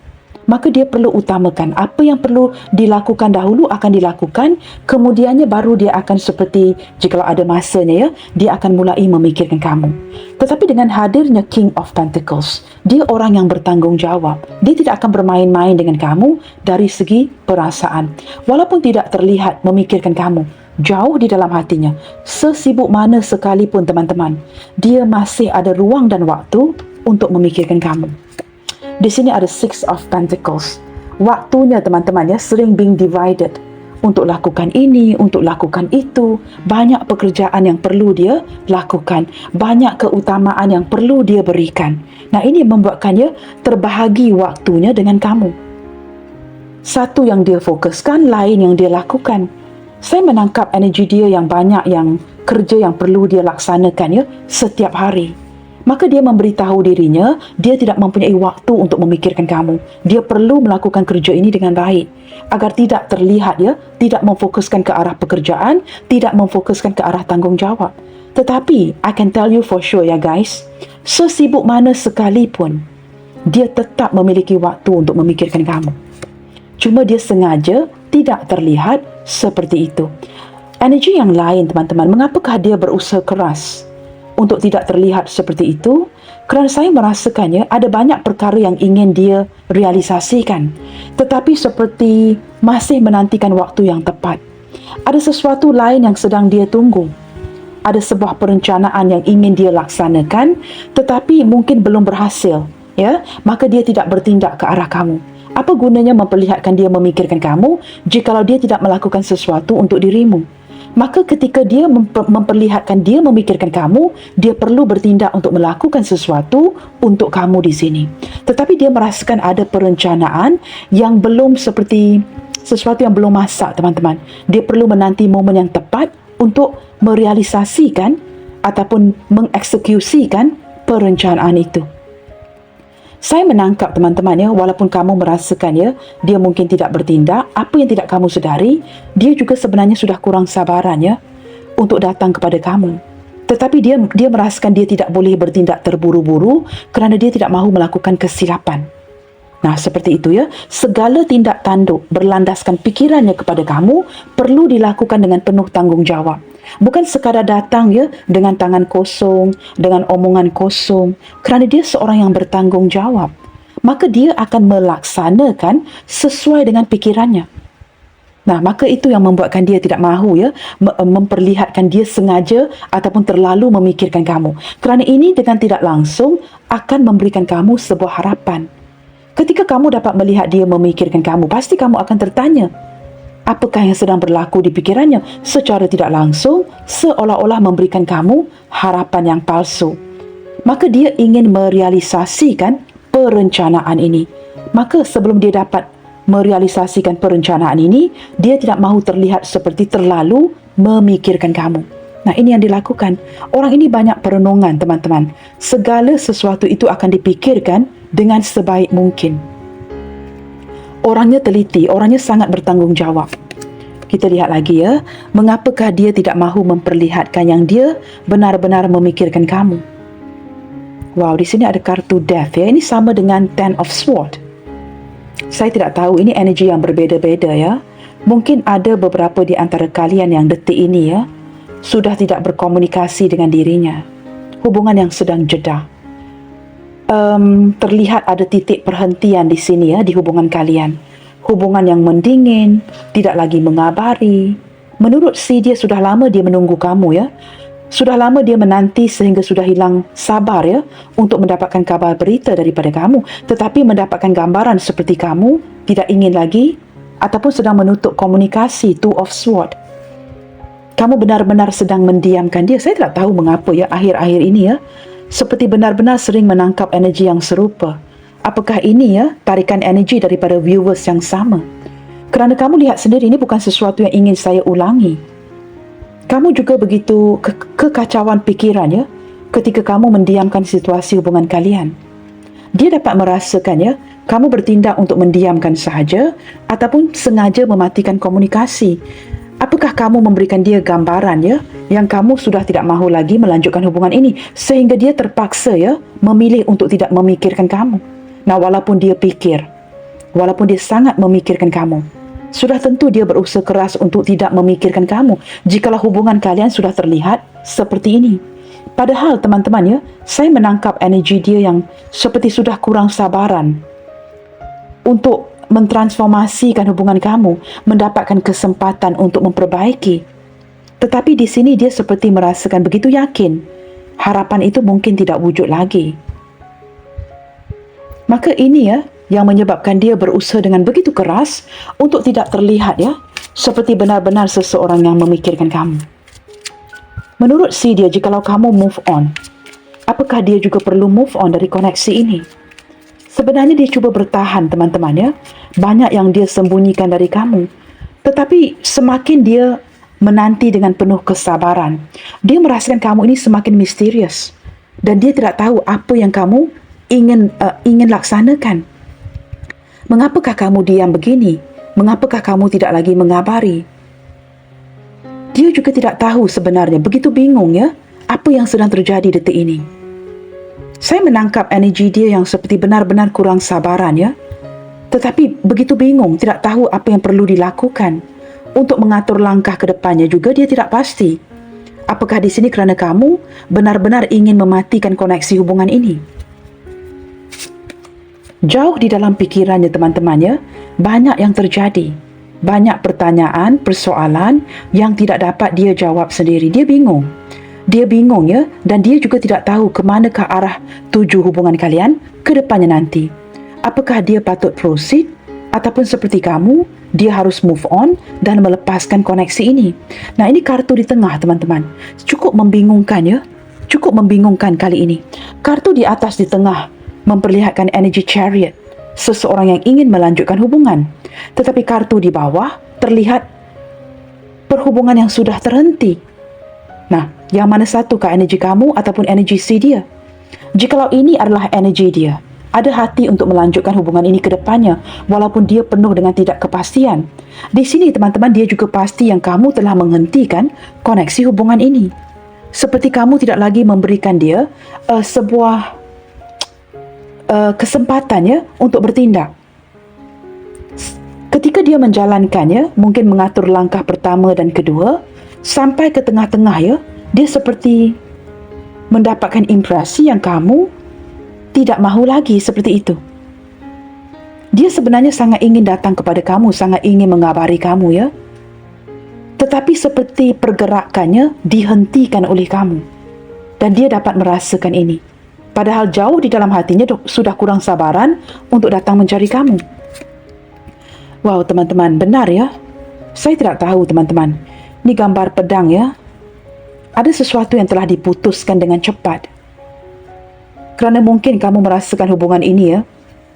Maka dia perlu utamakan apa yang perlu dilakukan dahulu akan dilakukan, kemudiannya baru dia akan seperti jikalau ada masanya ya, dia akan mulai memikirkan kamu. Tetapi dengan hadirnya King of Pentacles, dia orang yang bertanggungjawab. Dia tidak akan bermain-main dengan kamu dari segi perasaan. Walaupun tidak terlihat memikirkan kamu, jauh di dalam hatinya, sesibuk mana sekalipun teman-teman, dia masih ada ruang dan waktu untuk memikirkan kamu. Di sini ada Six of Pentacles. Waktunya teman-teman ya sering being divided. Untuk lakukan ini, untuk lakukan itu. Banyak pekerjaan yang perlu dia lakukan. Banyak keutamaan yang perlu dia berikan. Nah, ini membuatkannya terbahagi waktunya dengan kamu. Satu yang dia fokuskan, lain yang dia lakukan. Saya menangkap energi dia yang banyak, yang kerja yang perlu dia laksanakan ya setiap hari. Maka dia memberitahu dirinya, dia tidak mempunyai waktu untuk memikirkan kamu. Dia perlu melakukan kerja ini dengan baik. Agar tidak terlihat ya, tidak memfokuskan ke arah pekerjaan, tidak memfokuskan ke arah tanggungjawab. Tetapi, I can tell you for sure ya guys, sesibuk mana sekalipun, dia tetap memiliki waktu untuk memikirkan kamu. Cuma dia sengaja tidak terlihat seperti itu. Energi yang lain teman-teman, mengapakah dia berusaha keras untuk tidak terlihat seperti itu? Kerana saya merasakannya ada banyak perkara yang ingin dia realisasikan, tetapi seperti masih menantikan waktu yang tepat. Ada sesuatu lain yang sedang dia tunggu. Ada sebuah perencanaan yang ingin dia laksanakan, tetapi mungkin belum berhasil. Ya, maka dia tidak bertindak ke arah kamu. Apa gunanya memperlihatkan dia memikirkan kamu jikalau dia tidak melakukan sesuatu untuk dirimu? Maka ketika dia memperlihatkan dia memikirkan kamu, dia perlu bertindak untuk melakukan sesuatu untuk kamu di sini. Tetapi dia merasakan ada perencanaan yang belum seperti sesuatu yang belum masak, teman-teman. Dia perlu menanti momen yang tepat untuk merealisasikan ataupun mengeksekusikan perencanaan itu. Saya menangkap teman-teman ya, walaupun kamu merasakan ya, dia mungkin tidak bertindak, apa yang tidak kamu sedari, dia juga sebenarnya sudah kurang sabaran ya, untuk datang kepada kamu. Tetapi dia merasakan dia tidak boleh bertindak terburu-buru, kerana dia tidak mahu melakukan kesilapan. Nah, seperti itu ya. Segala tindak tanduk berlandaskan pikirannya kepada kamu perlu dilakukan dengan penuh tanggungjawab. Bukan sekadar datang ya dengan tangan kosong, dengan omongan kosong, kerana dia seorang yang bertanggungjawab. Maka dia akan melaksanakan sesuai dengan pikirannya. Nah, maka itu yang membuatkan dia tidak mahu ya memperlihatkan dia sengaja ataupun terlalu memikirkan kamu. Kerana ini dengan tidak langsung akan memberikan kamu sebuah harapan. Ketika kamu dapat melihat dia memikirkan kamu, pasti kamu akan tertanya, apakah yang sedang berlaku di pikirannya? Secara tidak langsung, seolah-olah memberikan kamu harapan yang palsu. Maka dia ingin merealisasikan perencanaan ini. Maka sebelum dia dapat merealisasikan perencanaan ini, dia tidak mahu terlihat seperti terlalu memikirkan kamu. Nah, ini yang dilakukan. Orang ini banyak perenungan, teman-teman. Segala sesuatu itu akan dipikirkan dengan sebaik mungkin. Orangnya teliti, orangnya sangat bertanggungjawab. Kita lihat lagi ya, mengapakah dia tidak mahu memperlihatkan yang dia benar-benar memikirkan kamu. Wow, di sini ada kartu Death ya. Ini sama dengan Ten of Swords. Saya tidak tahu, ini energi yang berbeza-beza ya. Mungkin ada beberapa di antara kalian yang detik ini ya, sudah tidak berkomunikasi dengan dirinya. Hubungan yang sedang jeda. Terlihat ada titik perhentian di sini ya, di hubungan kalian. Hubungan yang mendingin, tidak lagi mengabari. Menurut dia sudah lama dia menunggu kamu ya. Sudah lama dia menanti sehingga sudah hilang sabar ya untuk mendapatkan kabar berita daripada kamu. Tetapi mendapatkan gambaran seperti kamu tidak ingin lagi ataupun sedang menutup komunikasi, Two of Swords. Kamu benar-benar sedang mendiamkan dia. Saya tidak tahu mengapa ya akhir-akhir ini ya, seperti benar-benar sering menangkap energi yang serupa. Apakah ini ya tarikan energi daripada viewers yang sama? Kerana kamu lihat sendiri, ini bukan sesuatu yang ingin saya ulangi. Kamu juga begitu kekacauan pikiran ya ketika kamu mendiamkan situasi hubungan kalian. Dia dapat merasakan ya, kamu bertindak untuk mendiamkan sahaja ataupun sengaja mematikan komunikasi. Apakah kamu memberikan dia gambaran ya yang kamu sudah tidak mahu lagi melanjutkan hubungan ini sehingga dia terpaksa ya memilih untuk tidak memikirkan kamu. Nah, walaupun dia sangat memikirkan kamu, sudah tentu dia berusaha keras untuk tidak memikirkan kamu jikalau hubungan kalian sudah terlihat seperti ini. Padahal teman-teman ya, saya menangkap energi dia yang seperti sudah kurang sabaran untuk mentransformasikan hubungan kamu, mendapatkan kesempatan untuk memperbaiki. Tetapi di sini dia seperti merasakan begitu yakin harapan itu mungkin tidak wujud lagi. Maka ini ya yang menyebabkan dia berusaha dengan begitu keras untuk tidak terlihat ya seperti benar-benar seseorang yang memikirkan kamu. Menurut dia, jikalau kamu move on, apakah dia juga perlu move on dari koneksi ini? Sebenarnya dia cuba bertahan, teman-teman ya. Banyak yang dia sembunyikan dari kamu. Tetapi semakin dia menanti dengan penuh kesabaran, dia merasakan kamu ini semakin misterius dan dia tidak tahu apa yang kamu ingin laksanakan. Mengapakah kamu diam begini? Mengapakah kamu tidak lagi mengabari? Dia juga tidak tahu sebenarnya, begitu bingung ya, apa yang sedang terjadi detik ini. Saya menangkap energi dia yang seperti benar-benar kurang sabaran ya. Tetapi begitu bingung, tidak tahu apa yang perlu dilakukan. Untuk mengatur langkah ke depannya juga dia tidak pasti. Apakah di sini kerana kamu benar-benar ingin mematikan koneksi hubungan ini? Jauh di dalam pikirannya teman-teman ya, banyak yang terjadi. Banyak pertanyaan, persoalan yang tidak dapat dia jawab sendiri. Dia bingung. Dia bingung ya, dan dia juga tidak tahu ke manakah arah tuju hubungan kalian ke depannya nanti. Apakah dia patut proceed ataupun seperti kamu, dia harus move on dan melepaskan koneksi ini. Nah, ini kartu di tengah teman-teman. Cukup membingungkan ya. Cukup membingungkan kali ini. Kartu di atas di tengah memperlihatkan energi chariot, seseorang yang ingin melanjutkan hubungan. Tetapi kartu di bawah terlihat perhubungan yang sudah terhenti. Nah, yang mana satukah energi kamu ataupun energi dia? Jikalau ini adalah energi dia, ada hati untuk melanjutkan hubungan ini ke depannya walaupun dia penuh dengan tidak kepastian. Di sini teman-teman, dia juga pasti yang kamu telah menghentikan koneksi hubungan ini. Seperti kamu tidak lagi memberikan dia sebuah kesempatannya untuk bertindak. Ketika dia menjalankannya, mungkin mengatur langkah pertama dan kedua, sampai ke tengah-tengah ya, dia seperti mendapatkan impresi yang kamu tidak mahu lagi seperti itu. Dia sebenarnya sangat ingin datang kepada kamu, sangat ingin mengabari kamu ya. Tetapi seperti pergerakannya dihentikan oleh kamu. Dan dia dapat merasakan ini. Padahal jauh di dalam hatinya sudah kurang sabaran untuk datang mencari kamu. Wow, teman-teman, benar ya? Saya tidak tahu, teman-teman. Ini gambar pedang ya. Ada sesuatu yang telah diputuskan dengan cepat. Kerana mungkin kamu merasakan hubungan ini ya,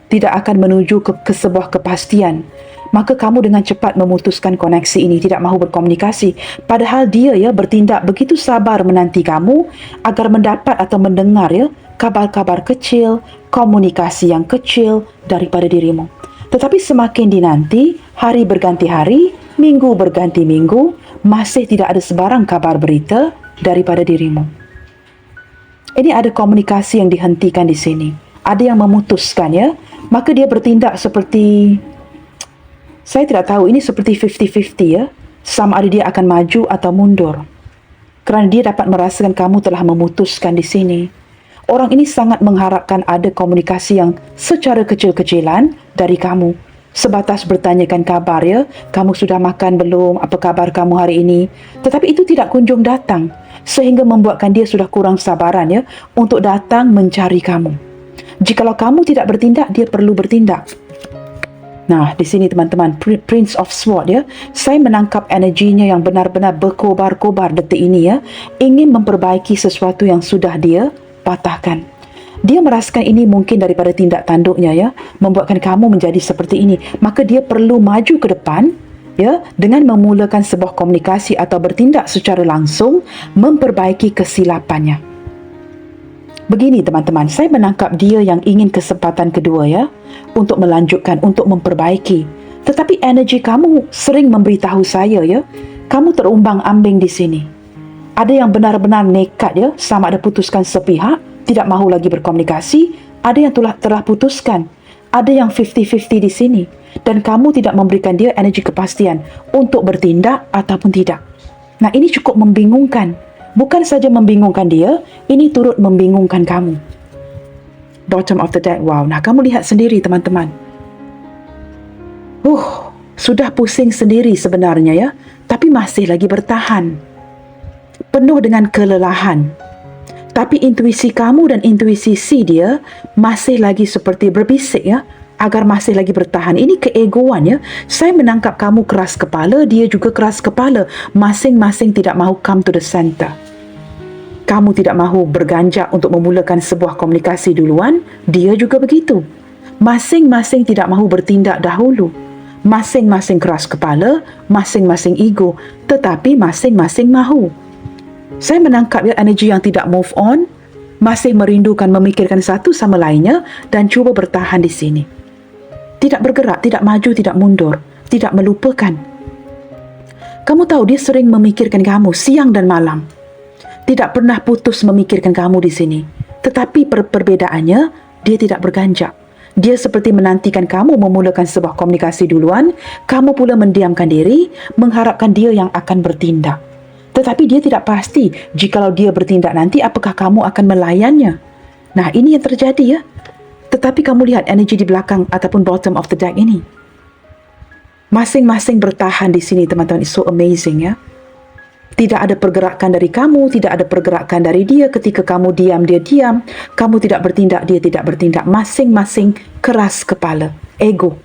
tidak akan menuju ke sebuah kepastian. Maka kamu dengan cepat memutuskan koneksi ini, tidak mahu berkomunikasi. Padahal dia ya bertindak begitu sabar menanti kamu agar mendapat atau mendengar ya kabar-kabar kecil, komunikasi yang kecil daripada dirimu. Tetapi semakin dinanti, hari berganti hari, minggu berganti minggu, masih tidak ada sebarang kabar berita daripada dirimu. Ini ada komunikasi yang dihentikan di sini. Ada yang memutuskan ya. Maka dia bertindak seperti, saya tidak tahu, ini seperti 50-50 ya. Sama ada dia akan maju atau mundur. Kerana dia dapat merasakan kamu telah memutuskan di sini. Orang ini sangat mengharapkan ada komunikasi yang secara kecil-kecilan dari kamu. Sebatas bertanyakan kabar ya. Kamu sudah makan belum? Apa kabar kamu hari ini? Tetapi itu tidak kunjung datang. Sehingga membuatkan dia sudah kurang sabaran ya untuk datang mencari kamu. Jikalau kamu tidak bertindak, dia perlu bertindak. Nah, di sini teman-teman, Prince of Sword ya, saya menangkap energinya yang benar-benar berkobar-kobar detik ini ya, ingin memperbaiki sesuatu yang sudah dia patahkan. Dia merasakan ini mungkin daripada tindak tanduknya ya, membuatkan kamu menjadi seperti ini. Maka dia perlu maju ke depan ya, dengan memulakan sebuah komunikasi atau bertindak secara langsung memperbaiki kesilapannya. Begini teman-teman, saya menangkap dia yang ingin kesempatan kedua ya, untuk melanjutkan, untuk memperbaiki. Tetapi energi kamu sering memberitahu saya ya, kamu terumbang-ambing di sini. Ada yang benar-benar nekat ya, sama ada putuskan sepihak, tidak mahu lagi berkomunikasi. Ada yang telah putuskan. Ada yang 50-50 di sini. Dan kamu tidak memberikan dia energi kepastian untuk bertindak ataupun tidak. Nah, ini cukup membingungkan. Bukan saja membingungkan dia, ini turut membingungkan kamu. Bottom of the deck, wow. Nah, kamu lihat sendiri teman-teman. Sudah pusing sendiri sebenarnya ya, tapi masih lagi bertahan. Penuh dengan kelelahan. Tapi intuisi kamu dan intuisi si dia masih lagi seperti berbisik ya, agar masih lagi bertahan. Ini keegoan ya. Saya menangkap kamu keras kepala, dia juga keras kepala. Masing-masing tidak mahu come to the center. Kamu tidak mahu berganjak untuk memulakan sebuah komunikasi duluan, dia juga begitu. Masing-masing tidak mahu bertindak dahulu. Masing-masing keras kepala, masing-masing ego, tetapi masing-masing mahu. Saya menangkap ya energi yang tidak move on, masih merindukan memikirkan satu sama lainnya dan cuba bertahan di sini. Tidak bergerak, tidak maju, tidak mundur, tidak melupakan. Kamu tahu dia sering memikirkan kamu siang dan malam. Tidak pernah putus memikirkan kamu di sini. Tetapi perbedaannya, dia tidak berganjak. Dia seperti menantikan kamu memulakan sebuah komunikasi duluan, kamu pula mendiamkan diri, mengharapkan dia yang akan bertindak. Tetapi dia tidak pasti jikalau dia bertindak nanti apakah kamu akan melayannya. Nah, ini yang terjadi ya. Tetapi kamu lihat energi di belakang ataupun bottom of the deck ini. Masing-masing bertahan di sini teman-teman. It's so amazing ya. Tidak ada pergerakan dari kamu, tidak ada pergerakan dari dia. Ketika kamu diam, dia diam. Kamu tidak bertindak, dia tidak bertindak. Masing-masing keras kepala. Ego.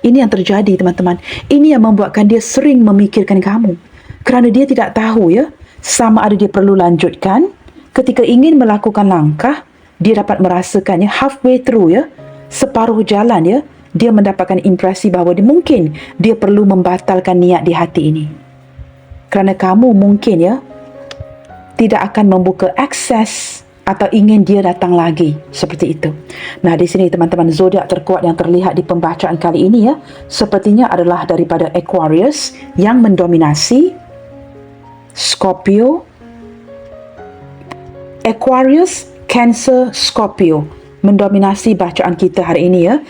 Ini yang terjadi teman-teman. Ini yang membuatkan dia sering memikirkan kamu. Kerana dia tidak tahu ya, sama ada dia perlu lanjutkan. Ketika ingin melakukan langkah, dia dapat merasakannya halfway through ya, separuh jalan ya, dia mendapatkan impresi bahawa mungkin dia perlu membatalkan niat di hati ini. Kerana kamu mungkin ya, tidak akan membuka akses atau ingin dia datang lagi, seperti itu. Nah, di sini teman-teman, zodiak terkuat yang terlihat di pembacaan kali ini ya, sepertinya adalah daripada Aquarius yang mendominasi Scorpio, Aquarius, Cancer, Scorpio mendominasi bacaan kita hari ini ya,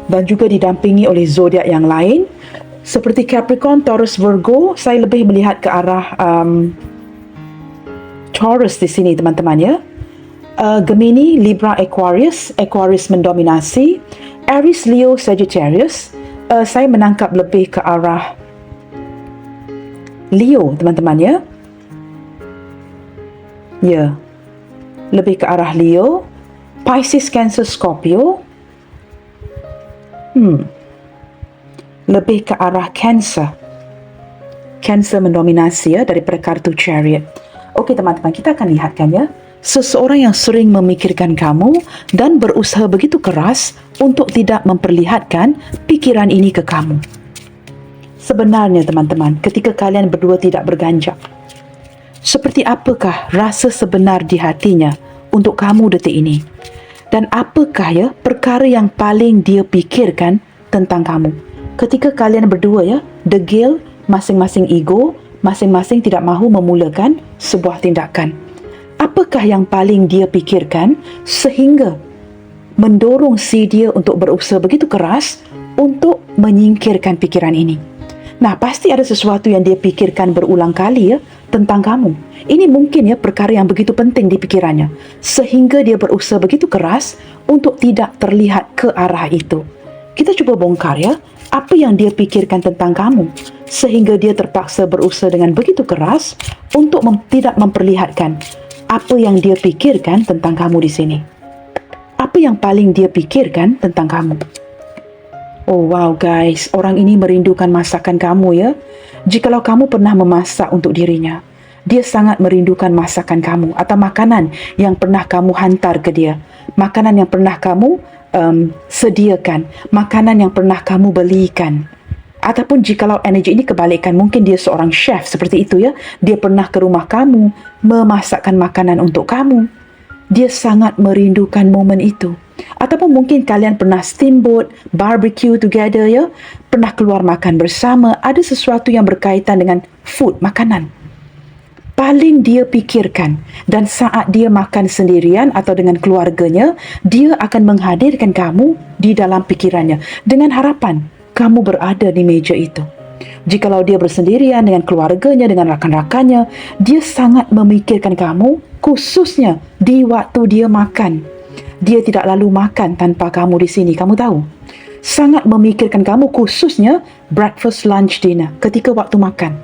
dan juga didampingi oleh zodiak yang lain seperti Capricorn, Taurus, Virgo. Saya lebih melihat ke arah Taurus di sini teman-teman ya. Gemini, Libra, Aquarius. Aquarius mendominasi. Aries, Leo, Sagittarius. Saya menangkap lebih ke arah Leo teman-teman ya. Ya, lebih ke arah Leo. Pisces, Cancer, Scorpio. Lebih ke arah Cancer. Cancer mendominasi ya daripada kartu Chariot. Okey teman-teman, kita akan lihatkan ya. Seseorang yang sering memikirkan kamu dan berusaha begitu keras untuk tidak memperlihatkan pikiran ini ke kamu. Sebenarnya teman-teman, ketika kalian berdua tidak berganjak, seperti apakah rasa sebenar di hatinya untuk kamu detik ini? Dan apakah ya perkara yang paling dia pikirkan tentang kamu? Ketika kalian berdua ya, degil, masing-masing ego, masing-masing tidak mahu memulakan sebuah tindakan. Apakah yang paling dia pikirkan sehingga mendorong si dia untuk berusaha begitu keras untuk menyingkirkan pikiran ini? Nah, pasti ada sesuatu yang dia pikirkan berulang kali ya tentang kamu. Ini mungkin ya perkara yang begitu penting di pikirannya, sehingga dia berusaha begitu keras untuk tidak terlihat ke arah itu. Kita cuba bongkar ya, apa yang dia pikirkan tentang kamu, sehingga dia terpaksa berusaha dengan begitu keras untuk tidak memperlihatkan apa yang dia pikirkan tentang kamu di sini. Apa yang paling dia pikirkan tentang kamu? Oh wow guys, orang ini merindukan masakan kamu ya. Jikalau kamu pernah memasak untuk dirinya, dia sangat merindukan masakan kamu atau makanan yang pernah kamu hantar ke dia, makanan yang pernah kamu sediakan, makanan yang pernah kamu belikan. Ataupun jikalau energi ini kebalikan, mungkin dia seorang chef seperti itu ya. Dia pernah ke rumah kamu, memasakkan makanan untuk kamu. Dia sangat merindukan momen itu. Ataupun mungkin kalian pernah steamboat, barbecue together ya, pernah keluar makan bersama, ada sesuatu yang berkaitan dengan food, makanan. Paling dia pikirkan, dan saat dia makan sendirian atau dengan keluarganya, dia akan menghadirkan kamu di dalam pikirannya dengan harapan kamu berada di meja itu. Jikalau dia bersendirian dengan keluarganya, dengan rakan-rakannya, dia sangat memikirkan kamu, khususnya di waktu dia makan. Dia tidak lalu makan tanpa kamu di sini, kamu tahu. Sangat memikirkan kamu, khususnya breakfast, lunch, dinner, ketika waktu makan.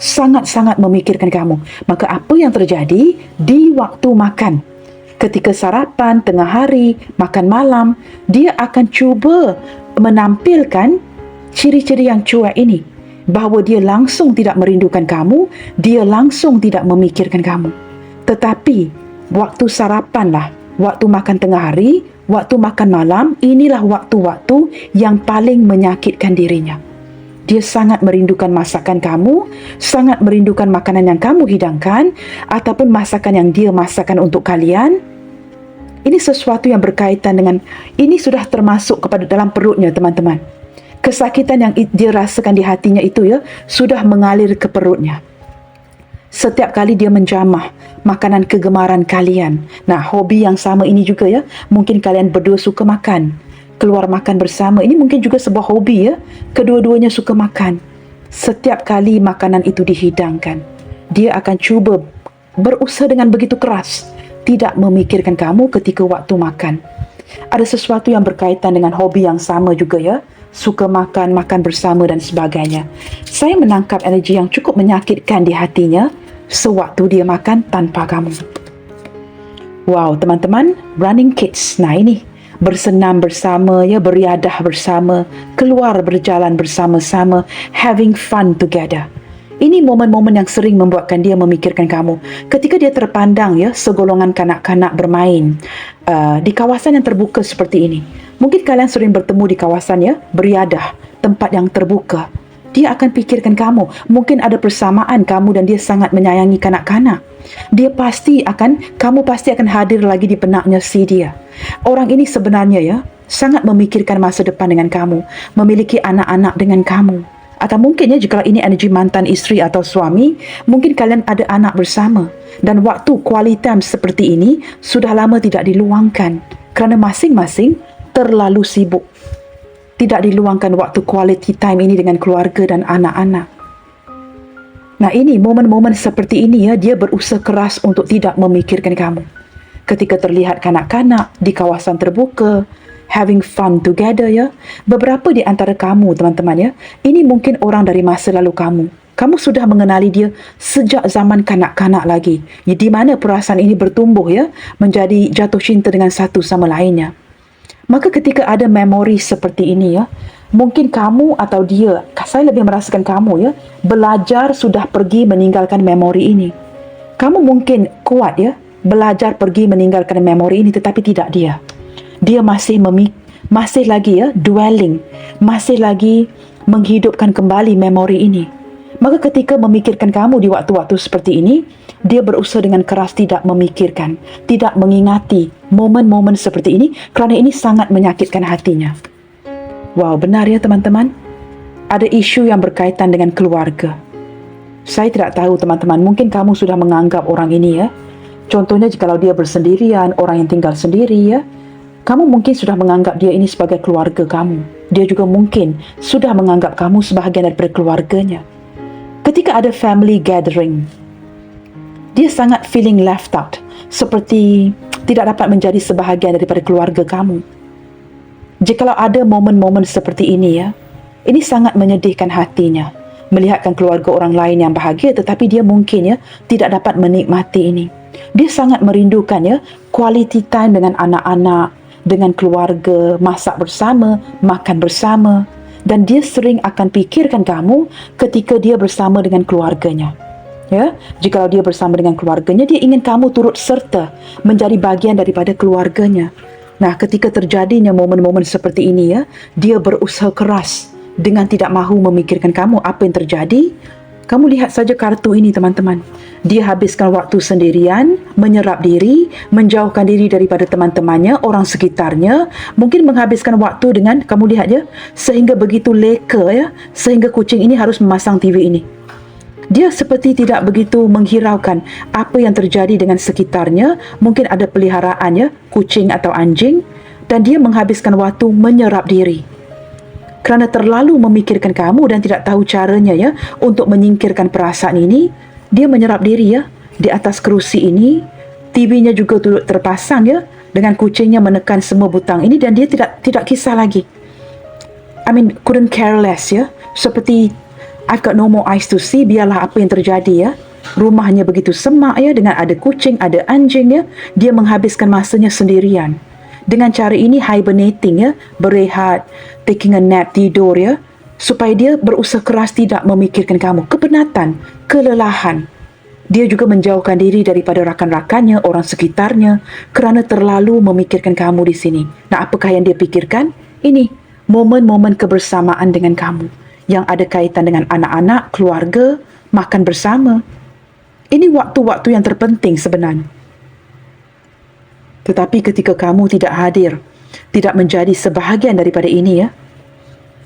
Sangat-sangat memikirkan kamu. Maka apa yang terjadi di waktu makan? Ketika sarapan, tengah hari, makan malam, dia akan cuba menampilkan ciri-ciri yang cuek ini, bahawa dia langsung tidak merindukan kamu, dia langsung tidak memikirkan kamu. Tetapi waktu sarapanlah, waktu makan tengah hari, waktu makan malam, inilah waktu-waktu yang paling menyakitkan dirinya. Dia sangat merindukan masakan kamu, sangat merindukan makanan yang kamu hidangkan, ataupun masakan yang dia masakan untuk kalian. Ini sesuatu yang berkaitan dengan, ini sudah termasuk kepada dalam perutnya teman-teman. Kesakitan yang dia rasakan di hatinya itu ya, sudah mengalir ke perutnya. Setiap kali dia menjamah makanan kegemaran kalian. Nah, hobi yang sama ini juga ya, mungkin kalian berdua suka makan, keluar makan bersama, ini mungkin juga sebuah hobi ya. Kedua-duanya suka makan. Setiap kali makanan itu dihidangkan, dia akan cuba berusaha dengan begitu keras tidak memikirkan kamu ketika waktu makan. Ada sesuatu yang berkaitan dengan hobi yang sama juga ya, suka makan, makan bersama dan sebagainya. Saya menangkap energi yang cukup menyakitkan di hatinya sewaktu dia makan tanpa kamu. Wow teman-teman, running kids, nah ini bersenam bersama ya, beriadah bersama, keluar berjalan bersama-sama, having fun together. Ini momen-momen yang sering membuatkan dia memikirkan kamu. Ketika dia terpandang ya, segolongan kanak-kanak bermain di kawasan yang terbuka seperti ini. Mungkin kalian sering bertemu di kawasan ya, beriadah, tempat yang terbuka. Dia akan pikirkan kamu. Mungkin ada persamaan kamu dan dia sangat menyayangi kanak-kanak. Kamu pasti akan hadir lagi di benaknya si dia. Orang ini sebenarnya ya, sangat memikirkan masa depan dengan kamu, memiliki anak-anak dengan kamu. Atau mungkin ya, jika ini energi mantan isteri atau suami, mungkin kalian ada anak bersama dan waktu quality time seperti ini sudah lama tidak diluangkan kerana masing-masing terlalu sibuk. Tidak diluangkan waktu quality time ini dengan keluarga dan anak-anak. Nah, ini momen-momen seperti ini ya, dia berusaha keras untuk tidak memikirkan kamu. Ketika terlihat kanak-kanak di kawasan terbuka, having fun together ya. Beberapa di antara kamu teman-teman ya, ini mungkin orang dari masa lalu kamu. Kamu sudah mengenali dia sejak zaman kanak-kanak lagi. Di mana perasaan ini bertumbuh ya, menjadi jatuh cinta dengan satu sama lainnya. Maka ketika ada memori seperti ini ya, mungkin kamu atau dia, saya lebih merasakan kamu ya, belajar sudah pergi meninggalkan memori ini. Kamu mungkin kuat ya, belajar pergi meninggalkan memori ini, tetapi tidak dia. Dia masih lagi ya, dwelling, masih lagi menghidupkan kembali memori ini. Maka ketika memikirkan kamu di waktu-waktu seperti ini, dia berusaha dengan keras tidak memikirkan, tidak mengingati momen-momen seperti ini, kerana ini sangat menyakitkan hatinya. Wow, benar ya teman-teman? Ada isu yang berkaitan dengan keluarga. Saya tidak tahu teman-teman, mungkin kamu sudah menganggap orang ini ya. Contohnya jikalau dia bersendirian, orang yang tinggal sendiri ya, kamu mungkin sudah menganggap dia ini sebagai keluarga kamu. Dia juga mungkin sudah menganggap kamu sebahagian daripada keluarganya. Ketika ada family gathering, dia sangat feeling left out, seperti tidak dapat menjadi sebahagian daripada keluarga kamu. Jikalau ada momen-momen seperti ini ya, ini sangat menyedihkan hatinya, melihatkan keluarga orang lain yang bahagia, tetapi dia mungkin ya tidak dapat menikmati ini. Dia sangat merindukan ya quality time dengan anak-anak, dengan keluarga, masak bersama, makan bersama. Dan dia sering akan pikirkan kamu ketika dia bersama dengan keluarganya. Ya, jikalau dia bersama dengan keluarganya, dia ingin kamu turut serta menjadi bagian daripada keluarganya. Nah, ketika terjadinya momen-momen seperti ini ya, dia berusaha keras dengan tidak mahu memikirkan kamu. Apa yang terjadi? Kamu lihat saja kartu ini teman-teman. Dia habiskan waktu sendirian, menyerap diri, menjauhkan diri daripada teman-temannya, orang sekitarnya. Mungkin menghabiskan waktu dengan, kamu lihat ya, sehingga begitu leka ya, sehingga kucing ini harus memasang TV ini. Dia seperti tidak begitu menghiraukan apa yang terjadi dengan sekitarnya. Mungkin ada peliharaan ya, kucing atau anjing. Dan dia menghabiskan waktu menyerap diri. Kerana terlalu memikirkan kamu dan tidak tahu caranya ya untuk menyingkirkan perasaan ini, dia menyerap diri ya di atas kerusi ini. TV-nya juga turut terpasang ya, dengan kucingnya menekan semua butang ini, dan dia tidak kisah lagi. Couldn't care less ya. Seperti I've got no more eyes to see, biarlah apa yang terjadi ya. Rumahnya begitu semak ya, dengan ada kucing, ada anjing ya. Dia menghabiskan masanya sendirian. Dengan cara ini hibernating ya, berehat, taking a nap, tidur ya, supaya dia berusaha keras tidak memikirkan kamu. Kepenatan, kelelahan. Dia juga menjauhkan diri daripada rakan-rakannya, orang sekitarnya, kerana terlalu memikirkan kamu di sini. Nah, apakah yang dia pikirkan? Ini momen-momen kebersamaan dengan kamu yang ada kaitan dengan anak-anak, keluarga, makan bersama. Ini waktu-waktu yang terpenting sebenarnya. Tetapi ketika kamu tidak hadir, tidak menjadi sebahagian daripada ini ya,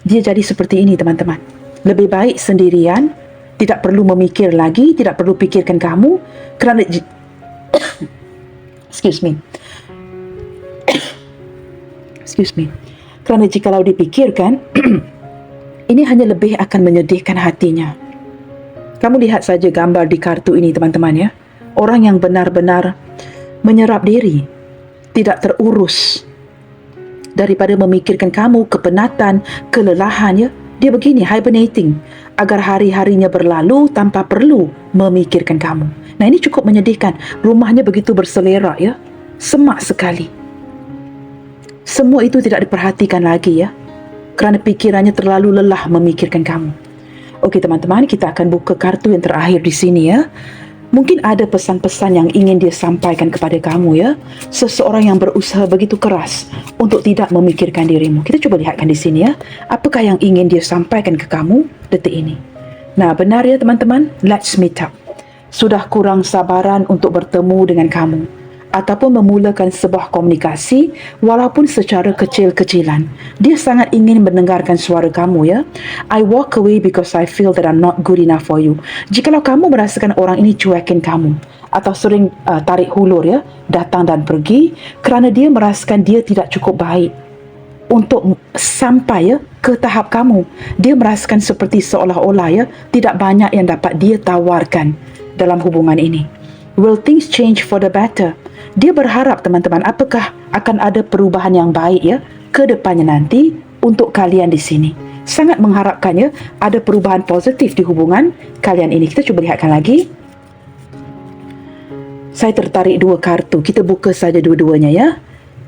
dia jadi seperti ini teman-teman. Lebih baik sendirian, tidak perlu memikir lagi, tidak perlu pikirkan kamu, kerana excuse me. Kerana jikalau dipikirkan, ini hanya lebih akan menyedihkan hatinya. Kamu lihat saja gambar di kartu ini teman-teman ya. Orang yang benar-benar menyerap diri, tidak terurus daripada memikirkan kamu, kepenatan, kelelahan ya. Dia begini, hibernating, agar hari-harinya berlalu tanpa perlu memikirkan kamu. Nah, ini cukup menyedihkan. Rumahnya begitu berselerak ya, semak sekali. Semua itu tidak diperhatikan lagi ya, kerana pikirannya terlalu lelah memikirkan kamu. Okey teman-teman, kita akan buka kartu yang terakhir di sini ya. Mungkin ada pesan-pesan yang ingin dia sampaikan kepada kamu ya. Seseorang yang berusaha begitu keras untuk tidak memikirkan dirimu. Kita cuba lihatkan di sini ya. Apakah yang ingin dia sampaikan ke kamu detik ini? Nah, benar ya teman-teman. Let's meet up. Sudah kurang sabaran untuk bertemu dengan kamu. ataupun memulakan sebuah komunikasi walaupun secara kecil-kecilan. Dia sangat ingin mendengarkan suara kamu ya. I walk away because I feel that I'm not good enough for you. Jikalau kamu merasakan orang ini cuekin kamu atau sering tarik hulur ya, datang dan pergi kerana dia merasakan dia tidak cukup baik untuk sampai ya ke tahap kamu. Dia merasakan seperti seolah-olah ya tidak banyak yang dapat dia tawarkan dalam hubungan ini. Will things change for the better? Dia berharap teman-teman apakah akan ada perubahan yang baik ya ke depannya nanti untuk kalian di sini. Sangat mengharapkan ya ada perubahan positif di hubungan kalian ini. Kita cuba lihatkan lagi. Saya tertarik dua kartu. Kita buka saja dua-duanya ya.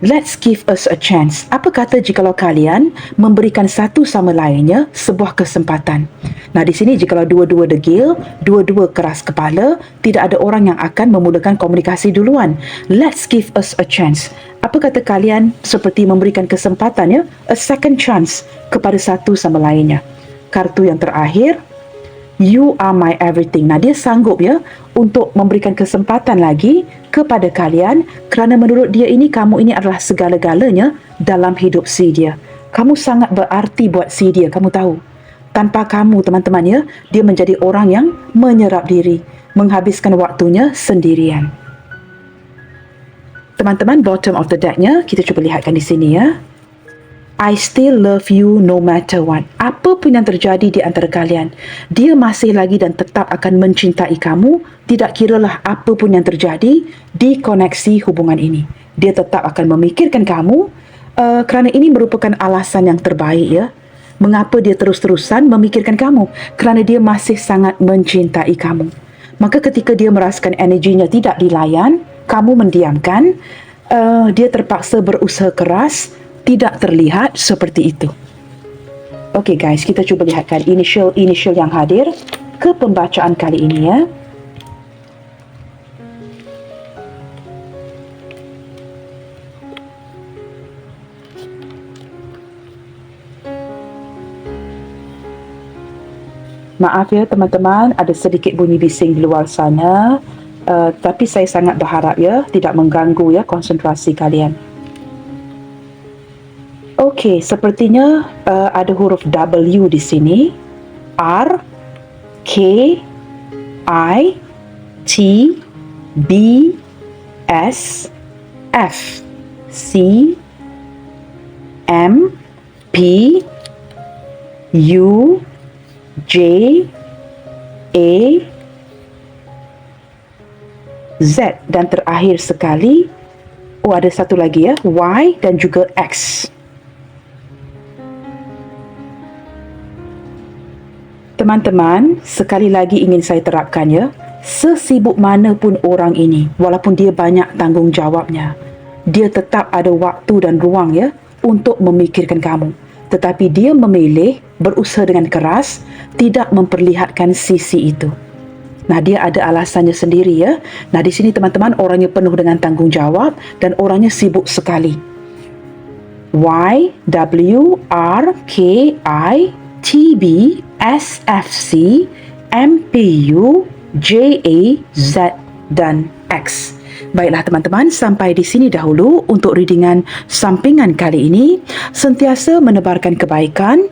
Let's give us a chance. Apa kata jikalau kalian memberikan satu sama lainnya sebuah kesempatan? Nah, di sini jikalau dua-dua degil, dua-dua keras kepala, tidak ada orang yang akan memulakan komunikasi duluan. Let's give us a chance. Apa kata kalian seperti memberikan kesempatan ya, a second chance kepada satu sama lainnya? Kartu yang terakhir, you are my everything. Nah, dia sanggup ya untuk memberikan kesempatan lagi kepada kalian kerana menurut dia ini kamu ini adalah segala-galanya dalam hidup si dia. Kamu sangat berarti buat si dia, kamu tahu. Tanpa kamu teman-teman ya, dia menjadi orang yang menyerap diri, menghabiskan waktunya sendirian. Teman-teman, bottom of the decknya kita cuba lihatkan di sini ya. I still love you no matter what. Apa pun yang terjadi di antara kalian, dia masih lagi dan tetap akan mencintai kamu, tidak kiralah apa pun yang terjadi di koneksi hubungan ini. Dia tetap akan memikirkan kamu kerana ini merupakan alasan yang terbaik ya. Mengapa dia terus-terusan memikirkan kamu? Kerana dia masih sangat mencintai kamu. Maka ketika dia merasakan energinya tidak dilayan, kamu mendiamkan, dia terpaksa berusaha keras, tidak terlihat seperti itu. Okey guys, kita cuba lihatkan initial yang hadir ke pembacaan kali ini ya. Maaf ya teman-teman, ada sedikit bunyi bising di luar sana, tapi saya sangat berharap ya tidak mengganggu ya konsentrasi kalian. Okey, sepertinya ada huruf W di sini. R, K, I, T, B, S, F, C, M, P, U, J, A, Z dan terakhir sekali, ada satu lagi ya, Y dan juga X. Teman-teman, sekali lagi ingin saya terapkan ya, sesibuk mana pun orang ini, walaupun dia banyak tanggungjawabnya, dia tetap ada waktu dan ruang ya untuk memikirkan kamu. Tetapi dia memilih berusaha dengan keras, tidak memperlihatkan sisi itu. Nah, dia ada alasannya sendiri ya. Nah, di sini teman-teman, orangnya penuh dengan tanggungjawab dan orangnya sibuk sekali. Y, W, R, K, I, T, B, S, F, C, M, P, U, J, A, Z dan X. Baiklah teman-teman, sampai di sini dahulu untuk readingan sampingan kali ini. Sentiasa menebarkan kebaikan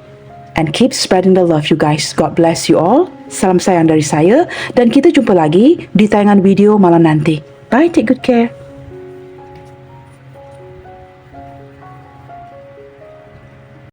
and keep spreading the love you guys. God bless you all. Salam sayang dari saya dan kita jumpa lagi di tayangan video malam nanti. Bye, take good care.